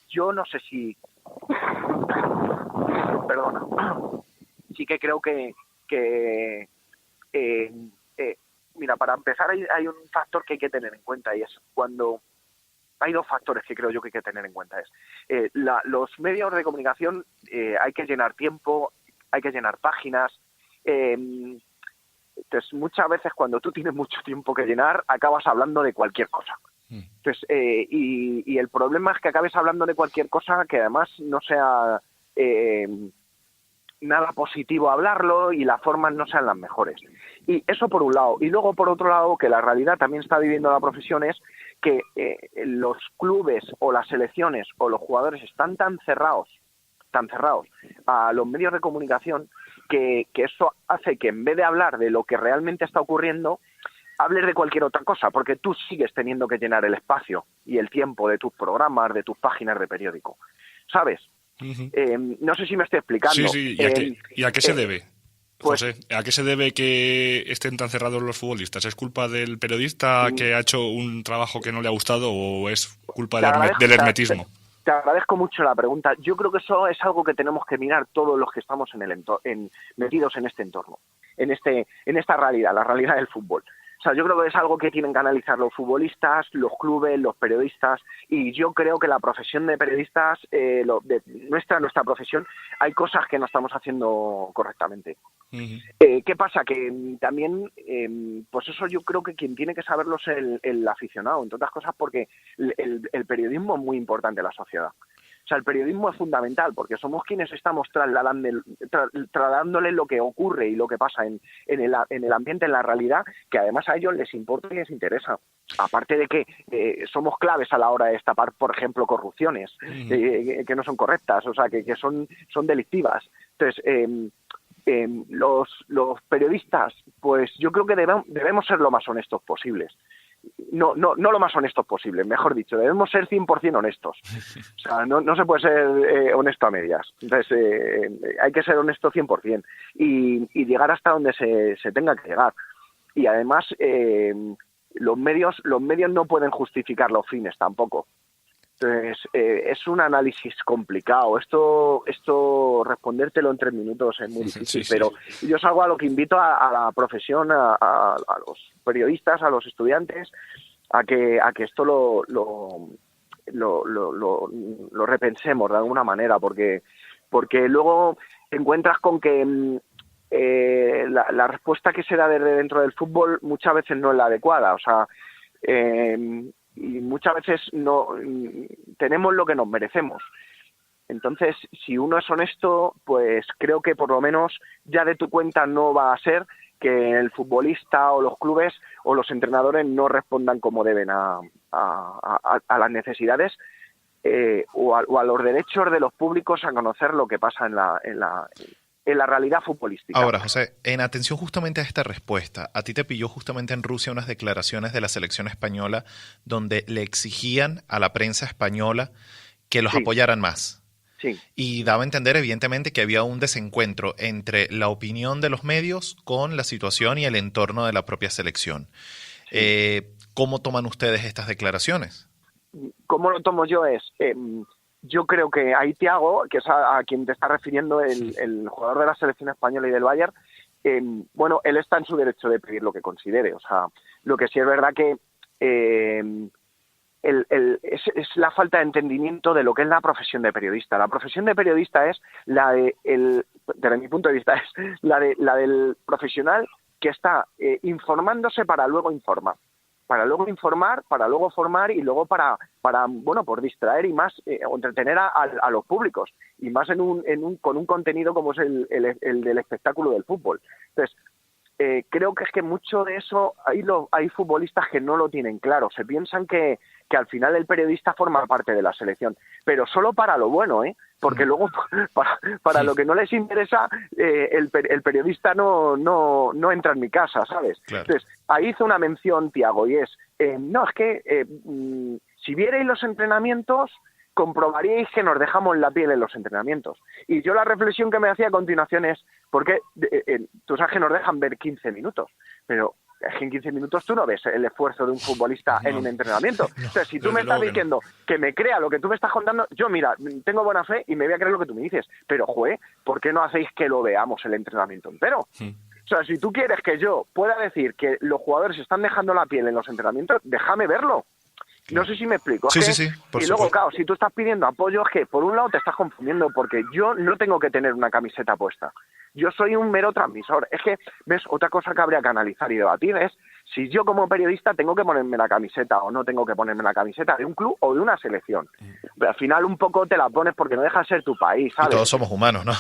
yo no sé si... Perdona. Sí que creo que mira, para empezar hay un factor que hay que tener en cuenta y es cuando... Hay dos factores que creo yo que hay que tener en cuenta. Los medios de comunicación hay que llenar tiempo, hay que llenar páginas. Entonces, muchas veces cuando tú tienes mucho tiempo que llenar, acabas hablando de cualquier cosa. Entonces, y el problema es que acabes hablando de cualquier cosa que además no sea nada positivo hablarlo y las formas no sean las mejores. Y eso por un lado. Y luego, por otro lado, que la realidad también está viviendo la profesión es que los clubes o las selecciones o los jugadores están tan cerrados a los medios de comunicación que eso hace que en vez de hablar de lo que realmente está ocurriendo, hables de cualquier otra cosa, porque tú sigues teniendo que llenar el espacio y el tiempo de tus programas, de tus páginas de periódico. ¿Sabes? No sé si me estoy explicando. Sí. ¿Y a qué se debe? Pues, José, ¿a qué se debe que estén tan cerrados los futbolistas? ¿Es culpa del periodista que ha hecho un trabajo que no le ha gustado o es culpa del hermetismo? Te agradezco mucho la pregunta. Yo creo que eso es algo que tenemos que mirar todos los que estamos metidos en este entorno, en esta realidad, la realidad del fútbol. O sea, yo creo que es algo que tienen que analizar los futbolistas, los clubes, los periodistas, y yo creo que la profesión de periodistas, nuestra profesión, hay cosas que no estamos haciendo correctamente. ¿Qué pasa? Que también, pues eso yo creo que quien tiene que saberlo es el aficionado, entre otras cosas porque el periodismo es muy importante en la sociedad. O sea, el periodismo es fundamental porque somos quienes estamos trasladándole lo que ocurre y lo que pasa en el ambiente, en la realidad, que además a ellos les importa y les interesa. Aparte de que somos claves a la hora de destapar, por ejemplo, corrupciones que no son correctas, o sea, que son delictivas. Entonces, los periodistas, pues yo creo que debemos ser lo más honestos posibles. no lo más honestos posible, mejor dicho, debemos ser 100% honestos. O sea, no se puede ser honesto a medias. Entonces, hay que ser honesto 100% y llegar hasta donde se tenga que llegar. Y además, los medios no pueden justificar los fines tampoco. Entonces, es un análisis complicado. Esto respondértelo en 3 minutos es muy difícil, Sí. pero yo es algo a lo que invito a la profesión, a los periodistas, a los estudiantes, a que esto lo repensemos de alguna manera, porque luego te encuentras con que la respuesta que se da desde dentro del fútbol muchas veces no es la adecuada. O sea, y muchas veces no tenemos lo que nos merecemos. Entonces, si uno es honesto, pues creo que por lo menos ya de tu cuenta no va a ser que el futbolista o los clubes o los entrenadores no respondan como deben a las necesidades o a los derechos de los públicos a conocer lo que pasa en la realidad futbolística. Ahora, José, en atención justamente a esta respuesta, a ti te pilló justamente en Rusia unas declaraciones de la selección española donde le exigían a la prensa española que los apoyaran más. Sí. Y daba a entender, evidentemente, que había un desencuentro entre la opinión de los medios con la situación y el entorno de la propia selección. Sí. ¿Cómo toman ustedes estas declaraciones? ¿Cómo lo tomo yo? Yo creo que ahí Thiago, que es a quien te está refiriendo el jugador de la selección española y del Bayern, bueno, él está en su derecho de pedir lo que considere. O sea, lo que sí es verdad que es la falta de entendimiento de lo que es la profesión de periodista. La profesión de periodista es desde mi punto de vista, es la del profesional que está informándose para luego informar. Para luego formar y luego para por distraer y más o entretener a los públicos y más con un contenido como es el del espectáculo del fútbol. Entonces, creo que es que mucho de eso hay futbolistas que no lo tienen claro. Se piensan que al final el periodista forma parte de la selección, pero solo para lo bueno, porque luego para lo que no les interesa el periodista no entra en mi casa, ¿sabes? Claro. Entonces, ahí hizo una mención Thiago y es, si vierais los entrenamientos, comprobaríais que nos dejamos la piel en los entrenamientos. Y yo la reflexión que me hacía a continuación es, porque tú sabes que nos dejan ver 15 minutos, pero es que en 15 minutos tú no ves el esfuerzo de un futbolista en un entrenamiento. Entonces, si tú me estás diciendo que me crea lo que tú me estás contando, yo, mira, tengo buena fe y me voy a creer lo que tú me dices. Pero, ¿por qué no hacéis que lo veamos el entrenamiento entero? Sí. O sea, si tú quieres que yo pueda decir que los jugadores están dejando la piel en los entrenamientos, déjame verlo. No sé si me explico. Sí. Y luego, claro, si tú estás pidiendo apoyo, es que por un lado te estás confundiendo porque yo no tengo que tener una camiseta puesta. Yo soy un mero transmisor. Es que, ¿ves? Otra cosa que habría que analizar y debatir es si yo como periodista tengo que ponerme la camiseta o no tengo que ponerme la camiseta de un club o de una selección. Pero al final un poco te la pones porque no deja de ser tu país, ¿sabes? Y todos somos humanos, ¿no?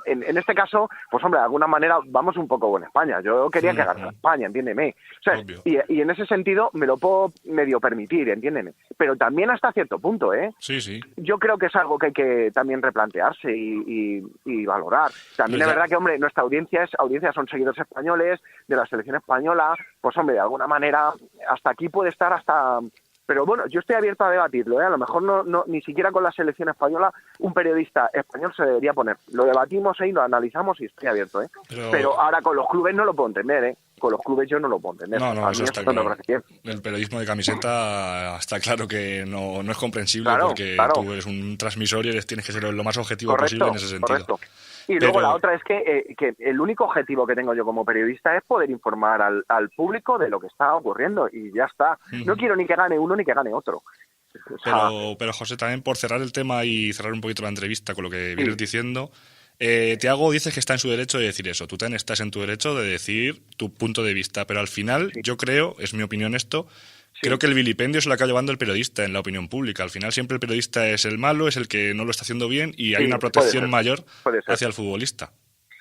En este caso, pues hombre, de alguna manera vamos un poco con España. Yo quería que ganara España, entiéndeme. O sea, y en ese sentido me lo puedo medio permitir, entiéndeme. Pero también hasta cierto punto, Sí. Yo creo que es algo que hay que también replantearse y valorar. También es verdad que, hombre, nuestra audiencia son seguidores españoles de la selección española, pues hombre, de alguna manera hasta aquí puede estar hasta... Pero bueno, yo estoy abierto a debatirlo, A lo mejor no ni siquiera con la selección española un periodista español se debería poner. Lo debatimos y lo analizamos y estoy abierto, Pero ahora con los clubes no lo puedo entender, Con los clubes yo no lo puedo entender. No, eso está claro. El periodismo de camiseta está claro que no es comprensible porque tú eres un transmisor y tienes que ser lo más objetivo posible en ese sentido. Correcto. Y luego la otra es que el único objetivo que tengo yo como periodista es poder informar al público de lo que está ocurriendo y ya está. No quiero ni que gane uno ni que gane otro. O sea, pero José, también por cerrar el tema y cerrar un poquito la entrevista con lo que vienes diciendo, Thiago dices que está en su derecho de decir eso. Tú también estás en tu derecho de decir tu punto de vista, pero al final yo creo, es mi opinión esto, creo que el vilipendio se lo acaba llevando el periodista en la opinión pública. Al final siempre el periodista es el malo, es el que no lo está haciendo bien y hay una protección mayor hacia el futbolista.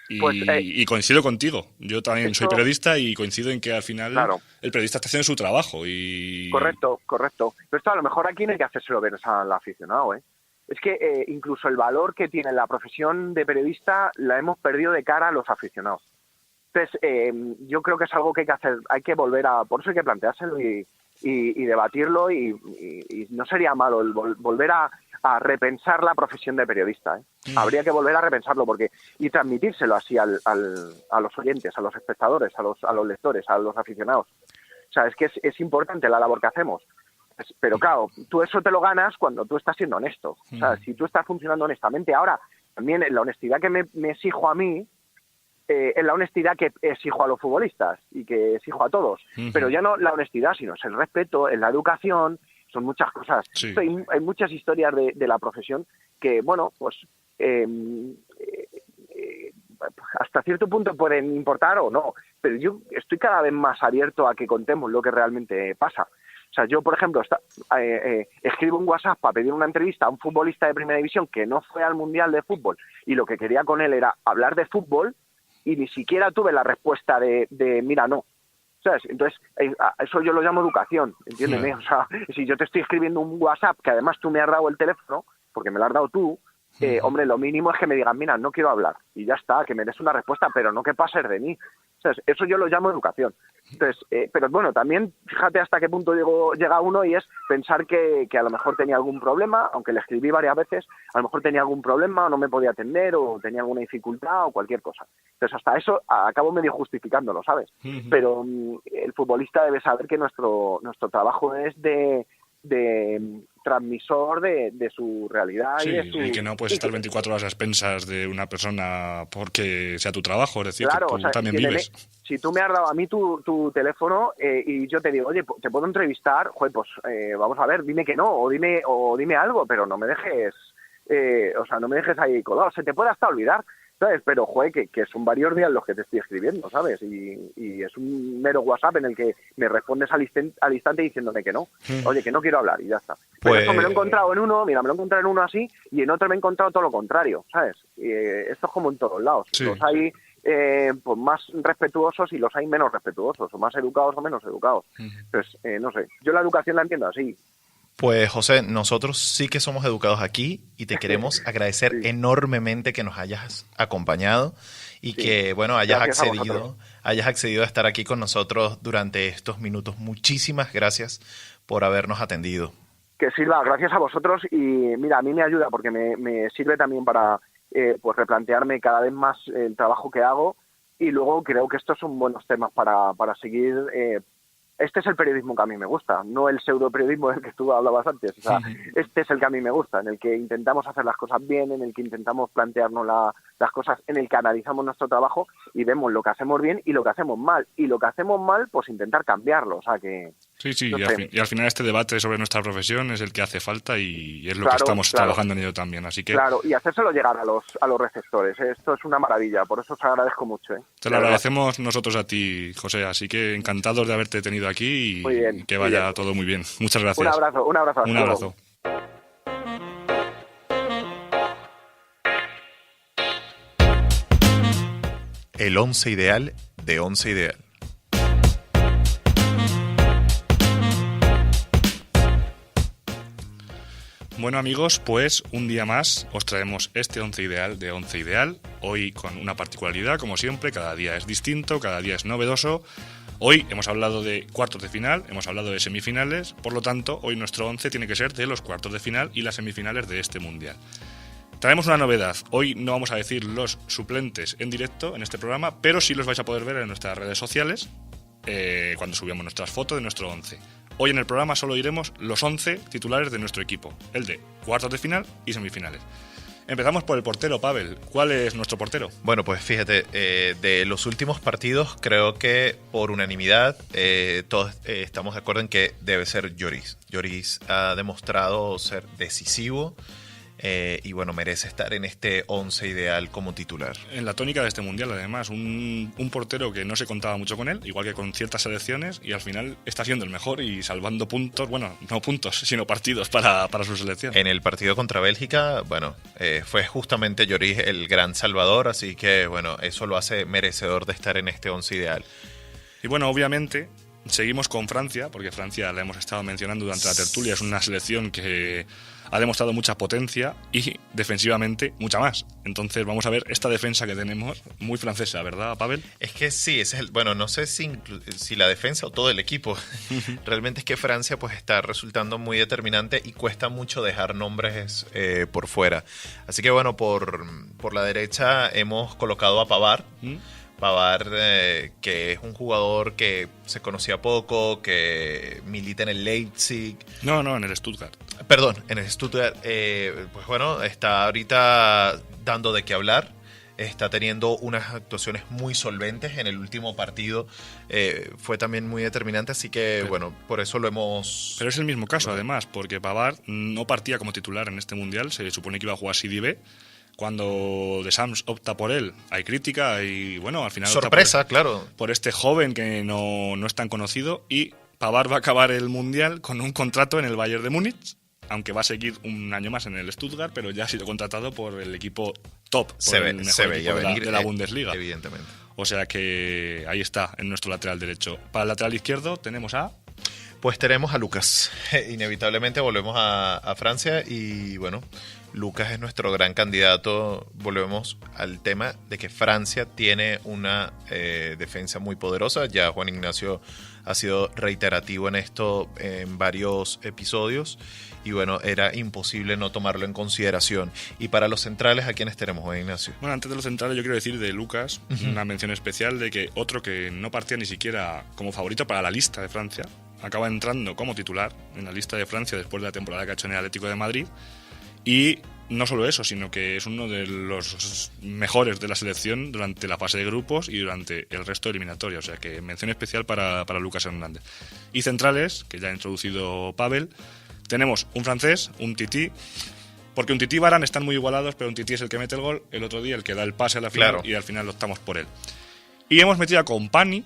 Y coincido contigo. Yo también soy periodista y coincido en que al final el periodista está haciendo su trabajo. Correcto. Pero esto a lo mejor aquí no hay que hacérselo ver al aficionado, Es que incluso el valor que tiene la profesión de periodista la hemos perdido de cara a los aficionados. Entonces, yo creo que es algo que hay que hacer, por eso hay que planteárselo y debatirlo y no sería malo el volver a repensar la profesión de periodista, ¿eh? Habría que volver a repensarlo y transmitírselo así a los oyentes, a los espectadores, a los lectores, a los aficionados. O sea, es que es importante la labor que hacemos. Pero claro, tú eso te lo ganas cuando tú estás siendo honesto. O sea, si tú estás funcionando honestamente. Ahora, también la honestidad que me exijo a mí, es la honestidad que exijo a los futbolistas y que exijo a todos. Pero ya no la honestidad, sino es el respeto, es la educación, son muchas cosas. Sí. Hay muchas historias de la profesión que, bueno, pues hasta cierto punto pueden importar o no, pero yo estoy cada vez más abierto a que contemos lo que realmente pasa. O sea, yo, por ejemplo, escribo un WhatsApp para pedir una entrevista a un futbolista de primera división que no fue al Mundial de Fútbol y lo que quería con él era hablar de fútbol y ni siquiera tuve la respuesta de mira, no. ¿Sabes? Entonces, eso yo lo llamo educación, entiéndeme. O sea, si yo te estoy escribiendo un WhatsApp que además tú me has dado el teléfono, porque me lo has dado tú, hombre, lo mínimo es que me digan, mira, no quiero hablar. Y ya está, que me des una respuesta, pero no que pases de mí. ¿Sabes? Eso yo lo llamo educación. Entonces, pero bueno, también fíjate hasta qué punto llega uno y es pensar que a lo mejor tenía algún problema, aunque le escribí varias veces, a lo mejor tenía algún problema o no me podía atender o tenía alguna dificultad o cualquier cosa. Entonces, hasta eso acabo medio justificándolo, ¿sabes? Pero el futbolista debe saber que nuestro trabajo es de transmisor de su realidad. Sí, y que no puedes estar 24 horas a expensas de una persona porque sea tu trabajo, es decir, claro, que tú también vives. Si tú me has dado a mí tu teléfono y yo te digo, oye, ¿te puedo entrevistar? Joder, pues vamos a ver, dime que no, o dime algo, pero no me dejes, no me dejes ahí colado. Se te puede hasta olvidar, ¿sabes? Pero, joder, que son varios días los que te estoy escribiendo, ¿sabes? Y es un mero WhatsApp en el que me respondes al instante diciéndome que no. Oye, que no quiero hablar y ya está. Pero esto me lo he encontrado en uno, me lo he encontrado en uno así y en otro me he encontrado todo lo contrario, ¿sabes? Esto es como en todos lados. Sí. Los hay pues más respetuosos y los hay menos respetuosos, o más educados o menos educados. Entonces, no sé, yo la educación la entiendo así. Pues José, nosotros sí que somos educados aquí y te queremos agradecer enormemente que nos hayas acompañado y que, bueno, hayas accedido a estar aquí con nosotros durante estos minutos. Muchísimas gracias por habernos atendido. Que sirva, gracias a vosotros y mira, a mí me ayuda porque me sirve también para pues replantearme cada vez más el trabajo que hago y luego creo que estos son buenos temas para seguir. Este es el periodismo que a mí me gusta, no el pseudoperiodismo del que tú hablabas antes. O sea, este es el que a mí me gusta, en el que intentamos hacer las cosas bien, en el que intentamos plantearnos las cosas, en el que analizamos nuestro trabajo y vemos lo que hacemos bien y lo que hacemos mal. Y lo que hacemos mal, pues intentar cambiarlo. O sea que... Sí, no sé. y al final este debate sobre nuestra profesión es el que hace falta y es lo que estamos trabajando en ello también. Así que claro, y hacérselo llegar a los receptores. Esto es una maravilla, por eso os agradezco mucho. Te lo agradecemos nosotros a ti, José, así que encantados de haberte tenido aquí muy bien, y que vaya todo muy bien. Muchas gracias. Un abrazo. Un abrazo. El 11 ideal de 11 ideal. Bueno amigos, pues un día más os traemos este 11 ideal de 11 ideal, hoy con una particularidad, como siempre, cada día es distinto, cada día es novedoso. Hoy hemos hablado de cuartos de final, hemos hablado de semifinales, por lo tanto, hoy nuestro 11 tiene que ser de los cuartos de final y las semifinales de este Mundial. Traemos una novedad, hoy no vamos a decir los suplentes en directo en este programa, pero sí los vais a poder ver en nuestras redes sociales cuando subamos nuestras fotos de nuestro 11. Hoy en el programa solo diremos los 11 titulares de nuestro equipo, el de cuartos de final y semifinales. Empezamos por el portero, Pavel. ¿Cuál es nuestro portero? Bueno, pues fíjate, de los últimos partidos creo que por unanimidad todos estamos de acuerdo en que debe ser Lloris. Lloris ha demostrado ser decisivo y bueno, merece estar en este 11 ideal como titular. En la tónica de este Mundial, además, un portero que no se contaba mucho con él, igual que con ciertas selecciones, y al final está siendo el mejor y salvando puntos, bueno, no puntos, sino partidos para su selección. En el partido contra Bélgica, bueno, fue justamente Lloris el gran salvador, así que bueno, eso lo hace merecedor de estar en este 11 ideal. Y bueno, obviamente, seguimos con Francia, porque Francia la hemos estado mencionando durante la tertulia, es una selección que ha demostrado mucha potencia y defensivamente mucha más. Entonces vamos a ver esta defensa que tenemos, muy francesa, ¿verdad, Pavel? Es que sí, ese es bueno, no sé si la defensa o todo el equipo. Realmente es que Francia pues está resultando muy determinante y cuesta mucho dejar nombres por fuera. Así que bueno, por la derecha hemos colocado a Pavard. Pavard, que es un jugador que se conocía poco, que milita en el Leipzig. No, en el Stuttgart. Perdón, en el Stuttgart. Pues bueno, está ahorita dando de qué hablar. Está teniendo unas actuaciones muy solventes. En el último partido fue también muy determinante, así que bueno, por eso lo hemos... Pero es el mismo caso, además, porque Pavard no partía como titular en este Mundial. Se supone que iba a jugar Sidi B. Cuando Deschamps opta por él, hay crítica y bueno, al final... Sorpresa, claro. Por este joven que no es tan conocido, y Pavard va a acabar el Mundial con un contrato en el Bayern de Múnich, aunque va a seguir un año más en el Stuttgart, pero ya ha sido contratado por el equipo top, por el mejor equipo de la Bundesliga. Evidentemente. O sea que ahí está, en nuestro lateral derecho. Para el lateral izquierdo tenemos a... Pues tenemos a Lucas. Inevitablemente volvemos a Francia y bueno, Lucas es nuestro gran candidato. Volvemos al tema de que Francia tiene una defensa muy poderosa. Ya Juan Ignacio ha sido reiterativo en esto en varios episodios. Y bueno, era imposible no tomarlo en consideración. Y para los centrales, ¿a quiénes tenemos, Juan Ignacio? Bueno, antes de los centrales yo quiero decir de Lucas, una mención especial de que otro que no partía ni siquiera como favorito para la lista de Francia, acaba entrando como titular en la lista de Francia después de la temporada que ha hecho en el Atlético de Madrid. Y no solo eso, sino que es uno de los mejores de la selección durante la fase de grupos y durante el resto de eliminatoria. O sea que mención especial para Lucas Hernández. Y centrales, que ya ha introducido Pavel, tenemos un francés, un Tití, porque un Tití y Varane están muy igualados, pero un Tití es el que mete el gol, el otro día el que da el pase a la final, claro. Y al final optamos por él. Y hemos metido a Kompany,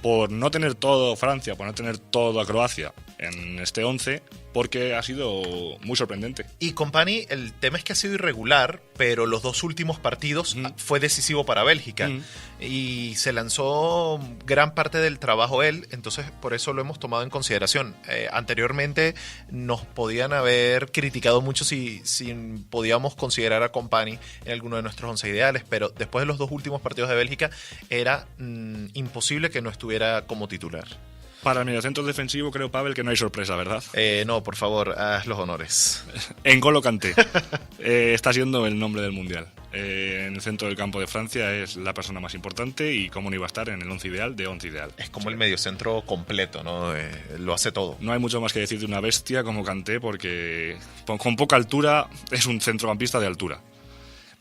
por no tener todo Francia, por no tener todo a Croacia en este 11, porque ha sido muy sorprendente. Y Kompany, el tema es que ha sido irregular, pero los dos últimos partidos fue decisivo para Bélgica. Y se lanzó gran parte del trabajo él, entonces por eso lo hemos tomado en consideración. Anteriormente nos podían haber criticado mucho si podíamos considerar a Kompany en alguno de nuestros 11 ideales, pero después de los dos últimos partidos de Bélgica era imposible que no estuviera como titular. Para el mediocentro defensivo creo, Pavel, que no hay sorpresa, ¿verdad? No, por favor, haz los honores. N'Golo Kanté está siendo el nombre del Mundial. En el centro del campo de Francia es la persona más importante y cómo no iba a estar en el 11 ideal de 11 ideal. Es como el mediocentro completo, ¿no? Lo hace todo. No hay mucho más que decir de una bestia como Kanté porque con poca altura es un centrocampista de altura.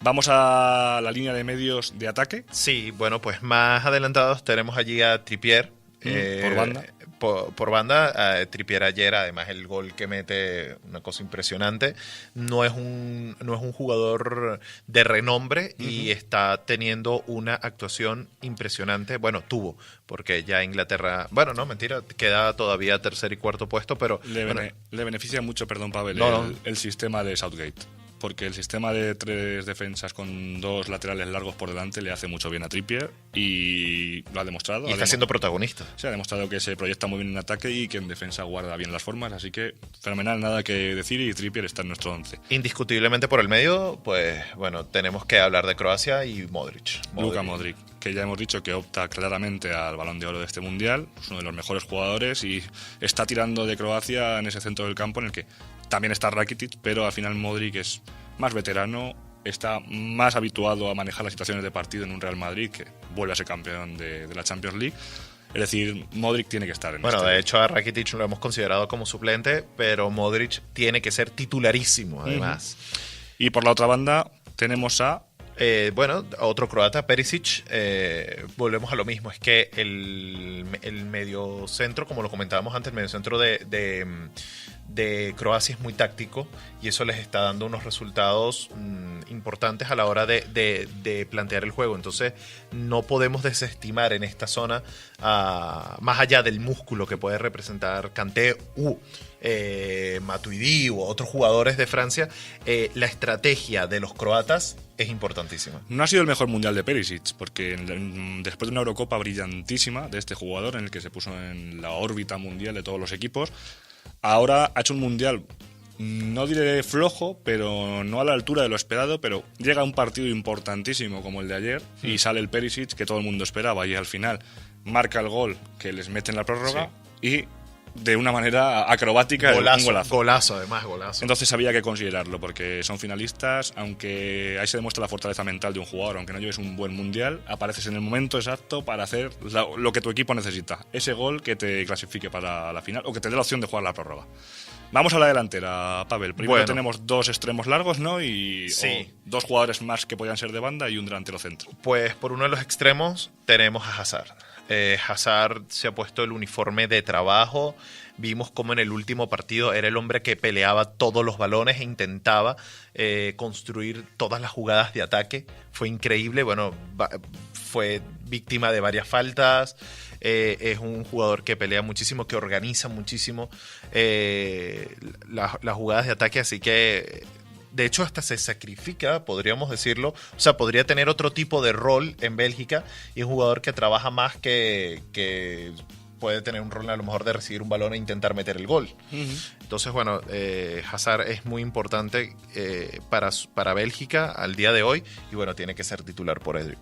¿Vamos a la línea de medios de ataque? Sí, bueno, pues más adelantados tenemos allí a Trippier. Por banda. Por banda, Trippier ayer, además el gol que mete, una cosa impresionante. No es un jugador de renombre y está teniendo una actuación impresionante. Bueno, tuvo, porque ya Inglaterra... Bueno, no, mentira, queda todavía tercer y cuarto puesto, pero... Le beneficia mucho, perdón, Pavel, el sistema de Southgate. Porque el sistema de 3 defensas con 2 laterales largos por delante le hace mucho bien a Trippier y lo ha demostrado. Y está siendo protagonista. Se ha demostrado que se proyecta muy bien en ataque y que en defensa guarda bien las formas, así que fenomenal, nada que decir, y Trippier está en nuestro 11. Indiscutiblemente por el medio, pues bueno, tenemos que hablar de Croacia y Modric. Luka Modric, que ya hemos dicho que opta claramente al Balón de Oro de este Mundial, es uno de los mejores jugadores y está tirando de Croacia en ese centro del campo en el que también está Rakitic, pero al final Modric es más veterano, está más habituado a manejar las situaciones de partido en un Real Madrid que vuelve a ser campeón de la Champions League. Es decir, Modric tiene que estar en Bueno, de hecho a Rakitic lo hemos considerado como suplente, pero Modric tiene que ser titularísimo, además. Y por la otra banda tenemos a... bueno, otro croata, Perisic. Volvemos a lo mismo, es que el mediocentro, como lo comentábamos antes, el mediocentro de de Croacia es muy táctico y eso les está dando unos resultados importantes a la hora de plantear el juego. Entonces no podemos desestimar en esta zona, más allá del músculo que puede representar Kanté, Matuidi u otros jugadores de Francia, la estrategia de los croatas es importantísima. No ha sido el mejor mundial de Perisic, porque después de una Eurocopa brillantísima de este jugador, en el que se puso en la órbita mundial de todos los equipos, ahora ha hecho un mundial, no diré flojo, pero no a la altura de lo esperado, pero llega a un partido importantísimo como el de ayer y sale el Perisic que todo el mundo esperaba, y al final marca el gol que les mete en la prórroga y de una manera acrobática, un golazo. Golazo, además, golazo. Entonces había que considerarlo, porque son finalistas, aunque ahí se demuestra la fortaleza mental de un jugador. Aunque no lleves un buen mundial, apareces en el momento exacto para hacer lo que tu equipo necesita. Ese gol que te clasifique para la final o que te dé la opción de jugar la prórroga. Vamos a la delantera, Pavel. Primero tenemos dos extremos largos, ¿no? Y dos jugadores más que podían ser de banda y un delantero centro. Pues por uno de los extremos tenemos a Hazard. Hazard se ha puesto el uniforme de trabajo. Vimos como en el último partido era el hombre que peleaba todos los balones e intentaba construir todas las jugadas de ataque. Fue increíble. Bueno, fue víctima de varias faltas. Es un jugador que pelea muchísimo, que organiza muchísimo las jugadas de ataque. Así que de hecho hasta se sacrifica, podríamos decirlo. O sea, podría tener otro tipo de rol en Bélgica, y es un jugador que trabaja más, que puede tener un rol a lo mejor de recibir un balón e intentar meter el gol. Entonces, bueno, Hazard es muy importante para Bélgica al día de hoy, y bueno, tiene que ser titular por ello.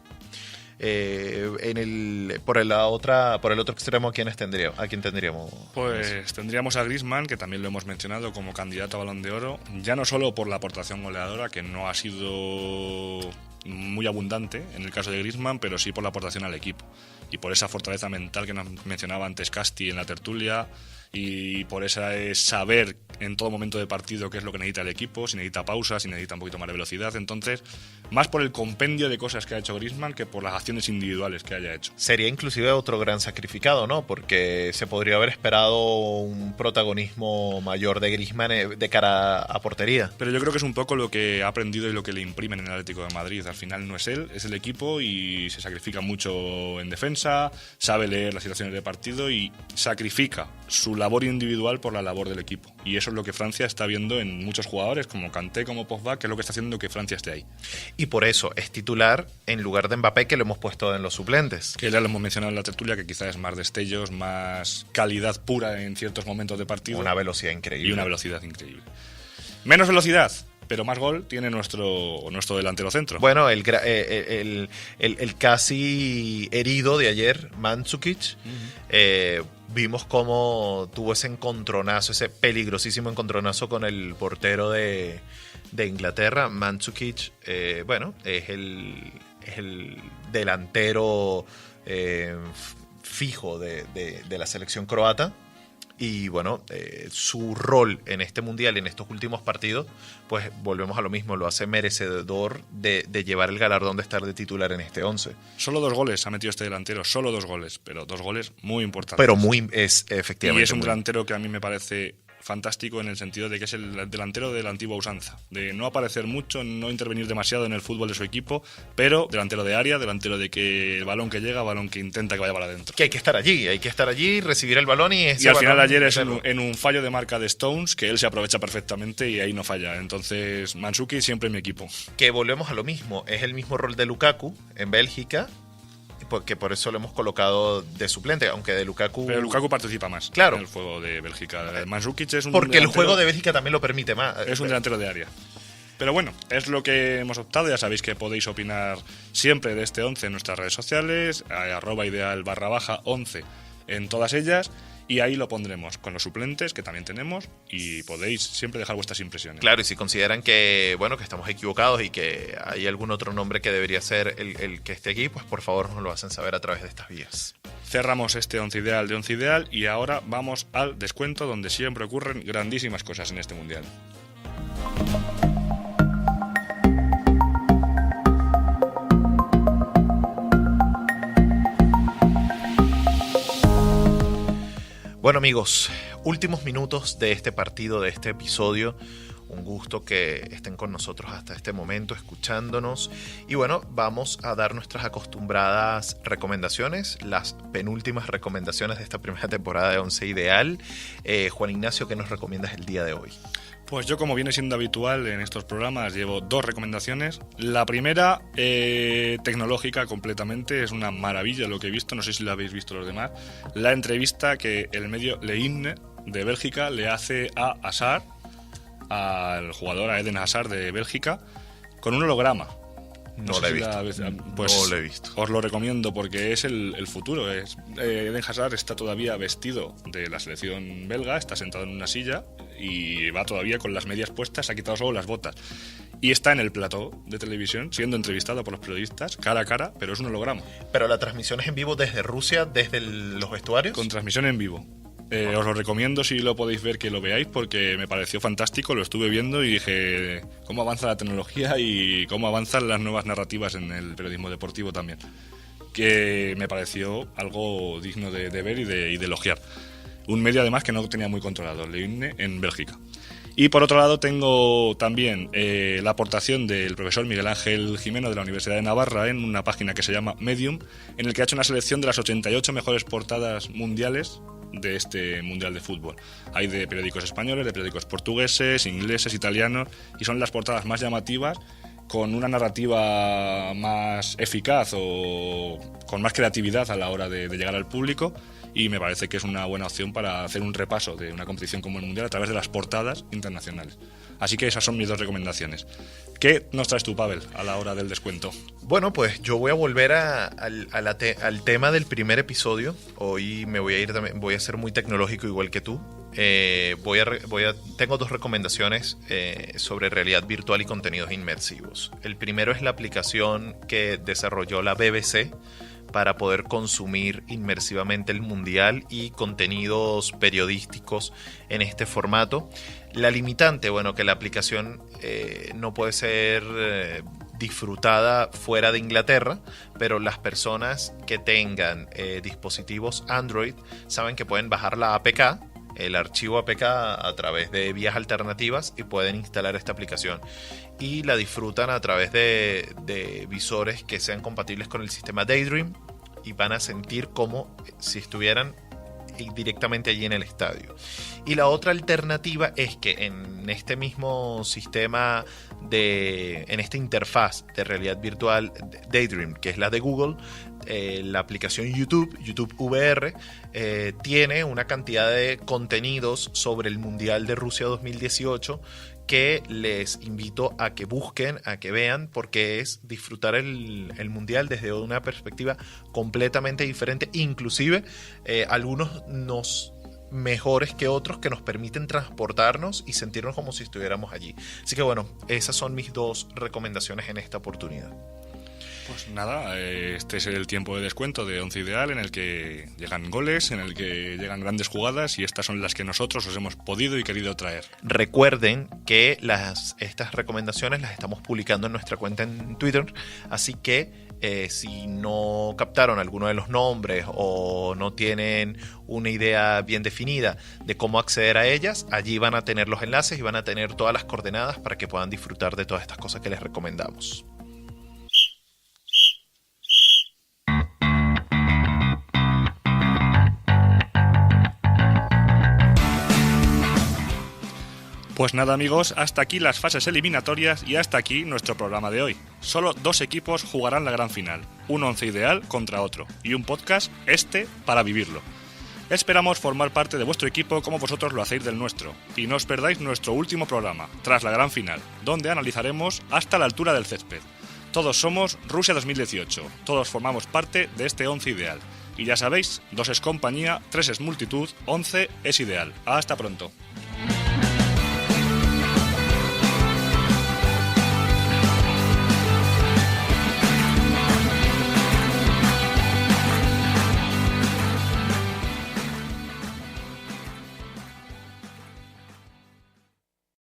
Por el otro extremo, ¿a quién tendríamos? Pues tendríamos a Griezmann, que también lo hemos mencionado como candidato a Balón de Oro, ya no solo por la aportación goleadora, que no ha sido muy abundante en el caso de Griezmann, pero sí por la aportación al equipo y por esa fortaleza mental que nos mencionaba antes Casti en la tertulia, y por ese saber en todo momento de partido qué es lo que necesita el equipo, si necesita pausas, si necesita un poquito más de velocidad. Entonces, más por el compendio de cosas que ha hecho Griezmann que por las acciones individuales que haya hecho. Sería inclusive otro gran sacrificado, ¿no? Porque se podría haber esperado un protagonismo mayor de Griezmann de cara a portería. Pero yo creo que es un poco lo que ha aprendido y lo que le imprimen en el Atlético de Madrid. Al final no es él, es el equipo, y se sacrifica mucho en defensa, sabe leer las situaciones de partido y sacrifica su labor individual por la labor del equipo. Y eso es lo que Francia está viendo en muchos jugadores, como Kanté, como Pogba, que es lo que está haciendo que Francia esté ahí. Y por eso es titular en lugar de Mbappé, que lo hemos puesto en los suplentes. Que ya lo hemos mencionado en la tertulia, que quizás es más destellos, más calidad pura en ciertos momentos de partido. Una velocidad increíble. Y una velocidad increíble. Menos velocidad, pero más gol tiene nuestro delantero centro. Bueno, el casi herido de ayer, Mandzukic, vimos cómo tuvo ese encontronazo, ese peligrosísimo encontronazo con el portero de Inglaterra. Mandzukic, bueno, es el delantero fijo de la selección croata. Y bueno, su rol en este mundial y en estos últimos partidos, pues volvemos a lo mismo, lo hace merecedor de llevar el galardón de estar de titular en este 11. Solo 2 goles ha metido este delantero, solo 2 goles, pero 2 goles muy importantes. Pero efectivamente. Y es un delantero que a mí me parece fantástico en el sentido de que es el delantero de la antigua usanza, de no aparecer mucho, no intervenir demasiado en el fútbol de su equipo, pero delantero de área, delantero de que el balón que llega, balón que intenta que vaya para adentro. Que hay que estar allí, recibir el balón y al final ayer es en un fallo de marca de Stones que él se aprovecha perfectamente y ahí no falla. Entonces Mandzukic siempre en mi equipo. Que volvemos a lo mismo, es el mismo rol de Lukaku en Bélgica, porque por eso lo hemos colocado de suplente, aunque de Lukaku... Pero Lukaku participa más, claro, en el juego de Bélgica. Mandzukic es un porque el juego de Bélgica también lo permite más. Es un delantero de área. Pero bueno, es lo que hemos optado. Ya sabéis que podéis opinar siempre de este 11 en nuestras redes sociales, @ideal_11 en todas ellas. Y ahí lo pondremos con los suplentes, que también tenemos, y podéis siempre dejar vuestras impresiones. Claro, y si consideran que, bueno, que estamos equivocados y que hay algún otro nombre que debería ser el que esté aquí, pues por favor nos lo hacen saber a través de estas vías. Cerramos este 11 ideal de 11 ideal y ahora vamos al descuento, donde siempre ocurren grandísimas cosas en este mundial. Bueno amigos, últimos minutos de este partido, de este episodio. Un gusto que estén con nosotros hasta este momento, escuchándonos. Y bueno, vamos a dar nuestras acostumbradas recomendaciones, las penúltimas recomendaciones de esta primera temporada de Once Ideal. Juan Ignacio, ¿qué nos recomiendas el día de hoy? Pues yo, como viene siendo habitual en estos programas, llevo 2 recomendaciones. La primera, tecnológica completamente, es una maravilla lo que he visto, no sé si lo habéis visto los demás. La entrevista que el medio Le Hymne de Bélgica le hace a Hazard, al jugador, a Eden Hazard de Bélgica, con un holograma. No lo he visto. Pues no lo he visto. Os lo recomiendo porque es el futuro. Eden Hazard está todavía vestido de la selección belga, está sentado en una silla y va todavía con las medias puestas, ha quitado solo las botas. Y está en el plató de televisión siendo entrevistado por los periodistas cara a cara, pero es un holograma. Pero la transmisión es en vivo desde Rusia, desde los vestuarios. Con transmisión en vivo. Os lo recomiendo, si lo podéis ver, que lo veáis, porque me pareció fantástico, lo estuve viendo y dije cómo avanza la tecnología y cómo avanzan las nuevas narrativas en el periodismo deportivo también, que me pareció algo digno de ver y de elogiar. Un medio además que no tenía muy controlado, Le Hymne, en Bélgica. Y por otro lado tengo también la aportación del profesor Miguel Ángel Jimeno de la Universidad de Navarra en una página que se llama Medium, en el que ha hecho una selección de las 88 mejores portadas mundiales de este Mundial de Fútbol. Hay de periódicos españoles, de periódicos portugueses, ingleses, italianos, y son las portadas más llamativas, con una narrativa más eficaz o con más creatividad a la hora de llegar al público, y me parece que es una buena opción para hacer un repaso de una competición como el Mundial a través de las portadas internacionales. Así que esas son mis 2 recomendaciones. ¿Qué nos traes tú, Pavel, a la hora del descuento? Bueno, pues yo voy a volver al tema del primer episodio. Hoy me voy a ir también, voy a ser muy tecnológico igual que tú. Tengo 2 recomendaciones sobre realidad virtual y contenidos inmersivos. El primero es la aplicación que desarrolló la BBC para poder consumir inmersivamente el Mundial y contenidos periodísticos en este formato. La limitante, bueno, que la aplicación no puede ser disfrutada fuera de Inglaterra, pero las personas que tengan dispositivos Android saben que pueden bajar la APK, el archivo APK, a través de vías alternativas, y pueden instalar esta aplicación y la disfrutan a través de visores que sean compatibles con el sistema Daydream, y van a sentir como si estuvieran directamente allí en el estadio. Y la otra alternativa es que en este mismo sistema, en esta interfaz de realidad virtual Daydream, que es la de Google, la aplicación YouTube VR, tiene una cantidad de contenidos sobre el Mundial de Rusia 2018 que les invito a que busquen, a que vean, porque es disfrutar el Mundial desde una perspectiva completamente diferente, inclusive algunos mejores que otros, que nos permiten transportarnos y sentirnos como si estuviéramos allí. Así que bueno, esas son mis 2 recomendaciones en esta oportunidad. Pues nada, este es el tiempo de descuento de Once Ideal, en el que llegan goles, en el que llegan grandes jugadas, y estas son las que nosotros os hemos podido y querido traer. Recuerden que estas recomendaciones las estamos publicando en nuestra cuenta en Twitter, así que si no captaron alguno de los nombres o no tienen una idea bien definida de cómo acceder a ellas, allí van a tener los enlaces y van a tener todas las coordenadas para que puedan disfrutar de todas estas cosas que les recomendamos. Pues nada, amigos, hasta aquí las fases eliminatorias y hasta aquí nuestro programa de hoy. Solo 2 equipos jugarán la gran final, un Once Ideal contra otro, y un podcast para vivirlo. Esperamos formar parte de vuestro equipo como vosotros lo hacéis del nuestro, y no os perdáis nuestro último programa, tras la gran final, donde analizaremos hasta la altura del césped. Todos somos Rusia 2018, todos formamos parte de este Once Ideal. Y ya sabéis, 2 es compañía, 3 es multitud, 11 es ideal. Hasta pronto.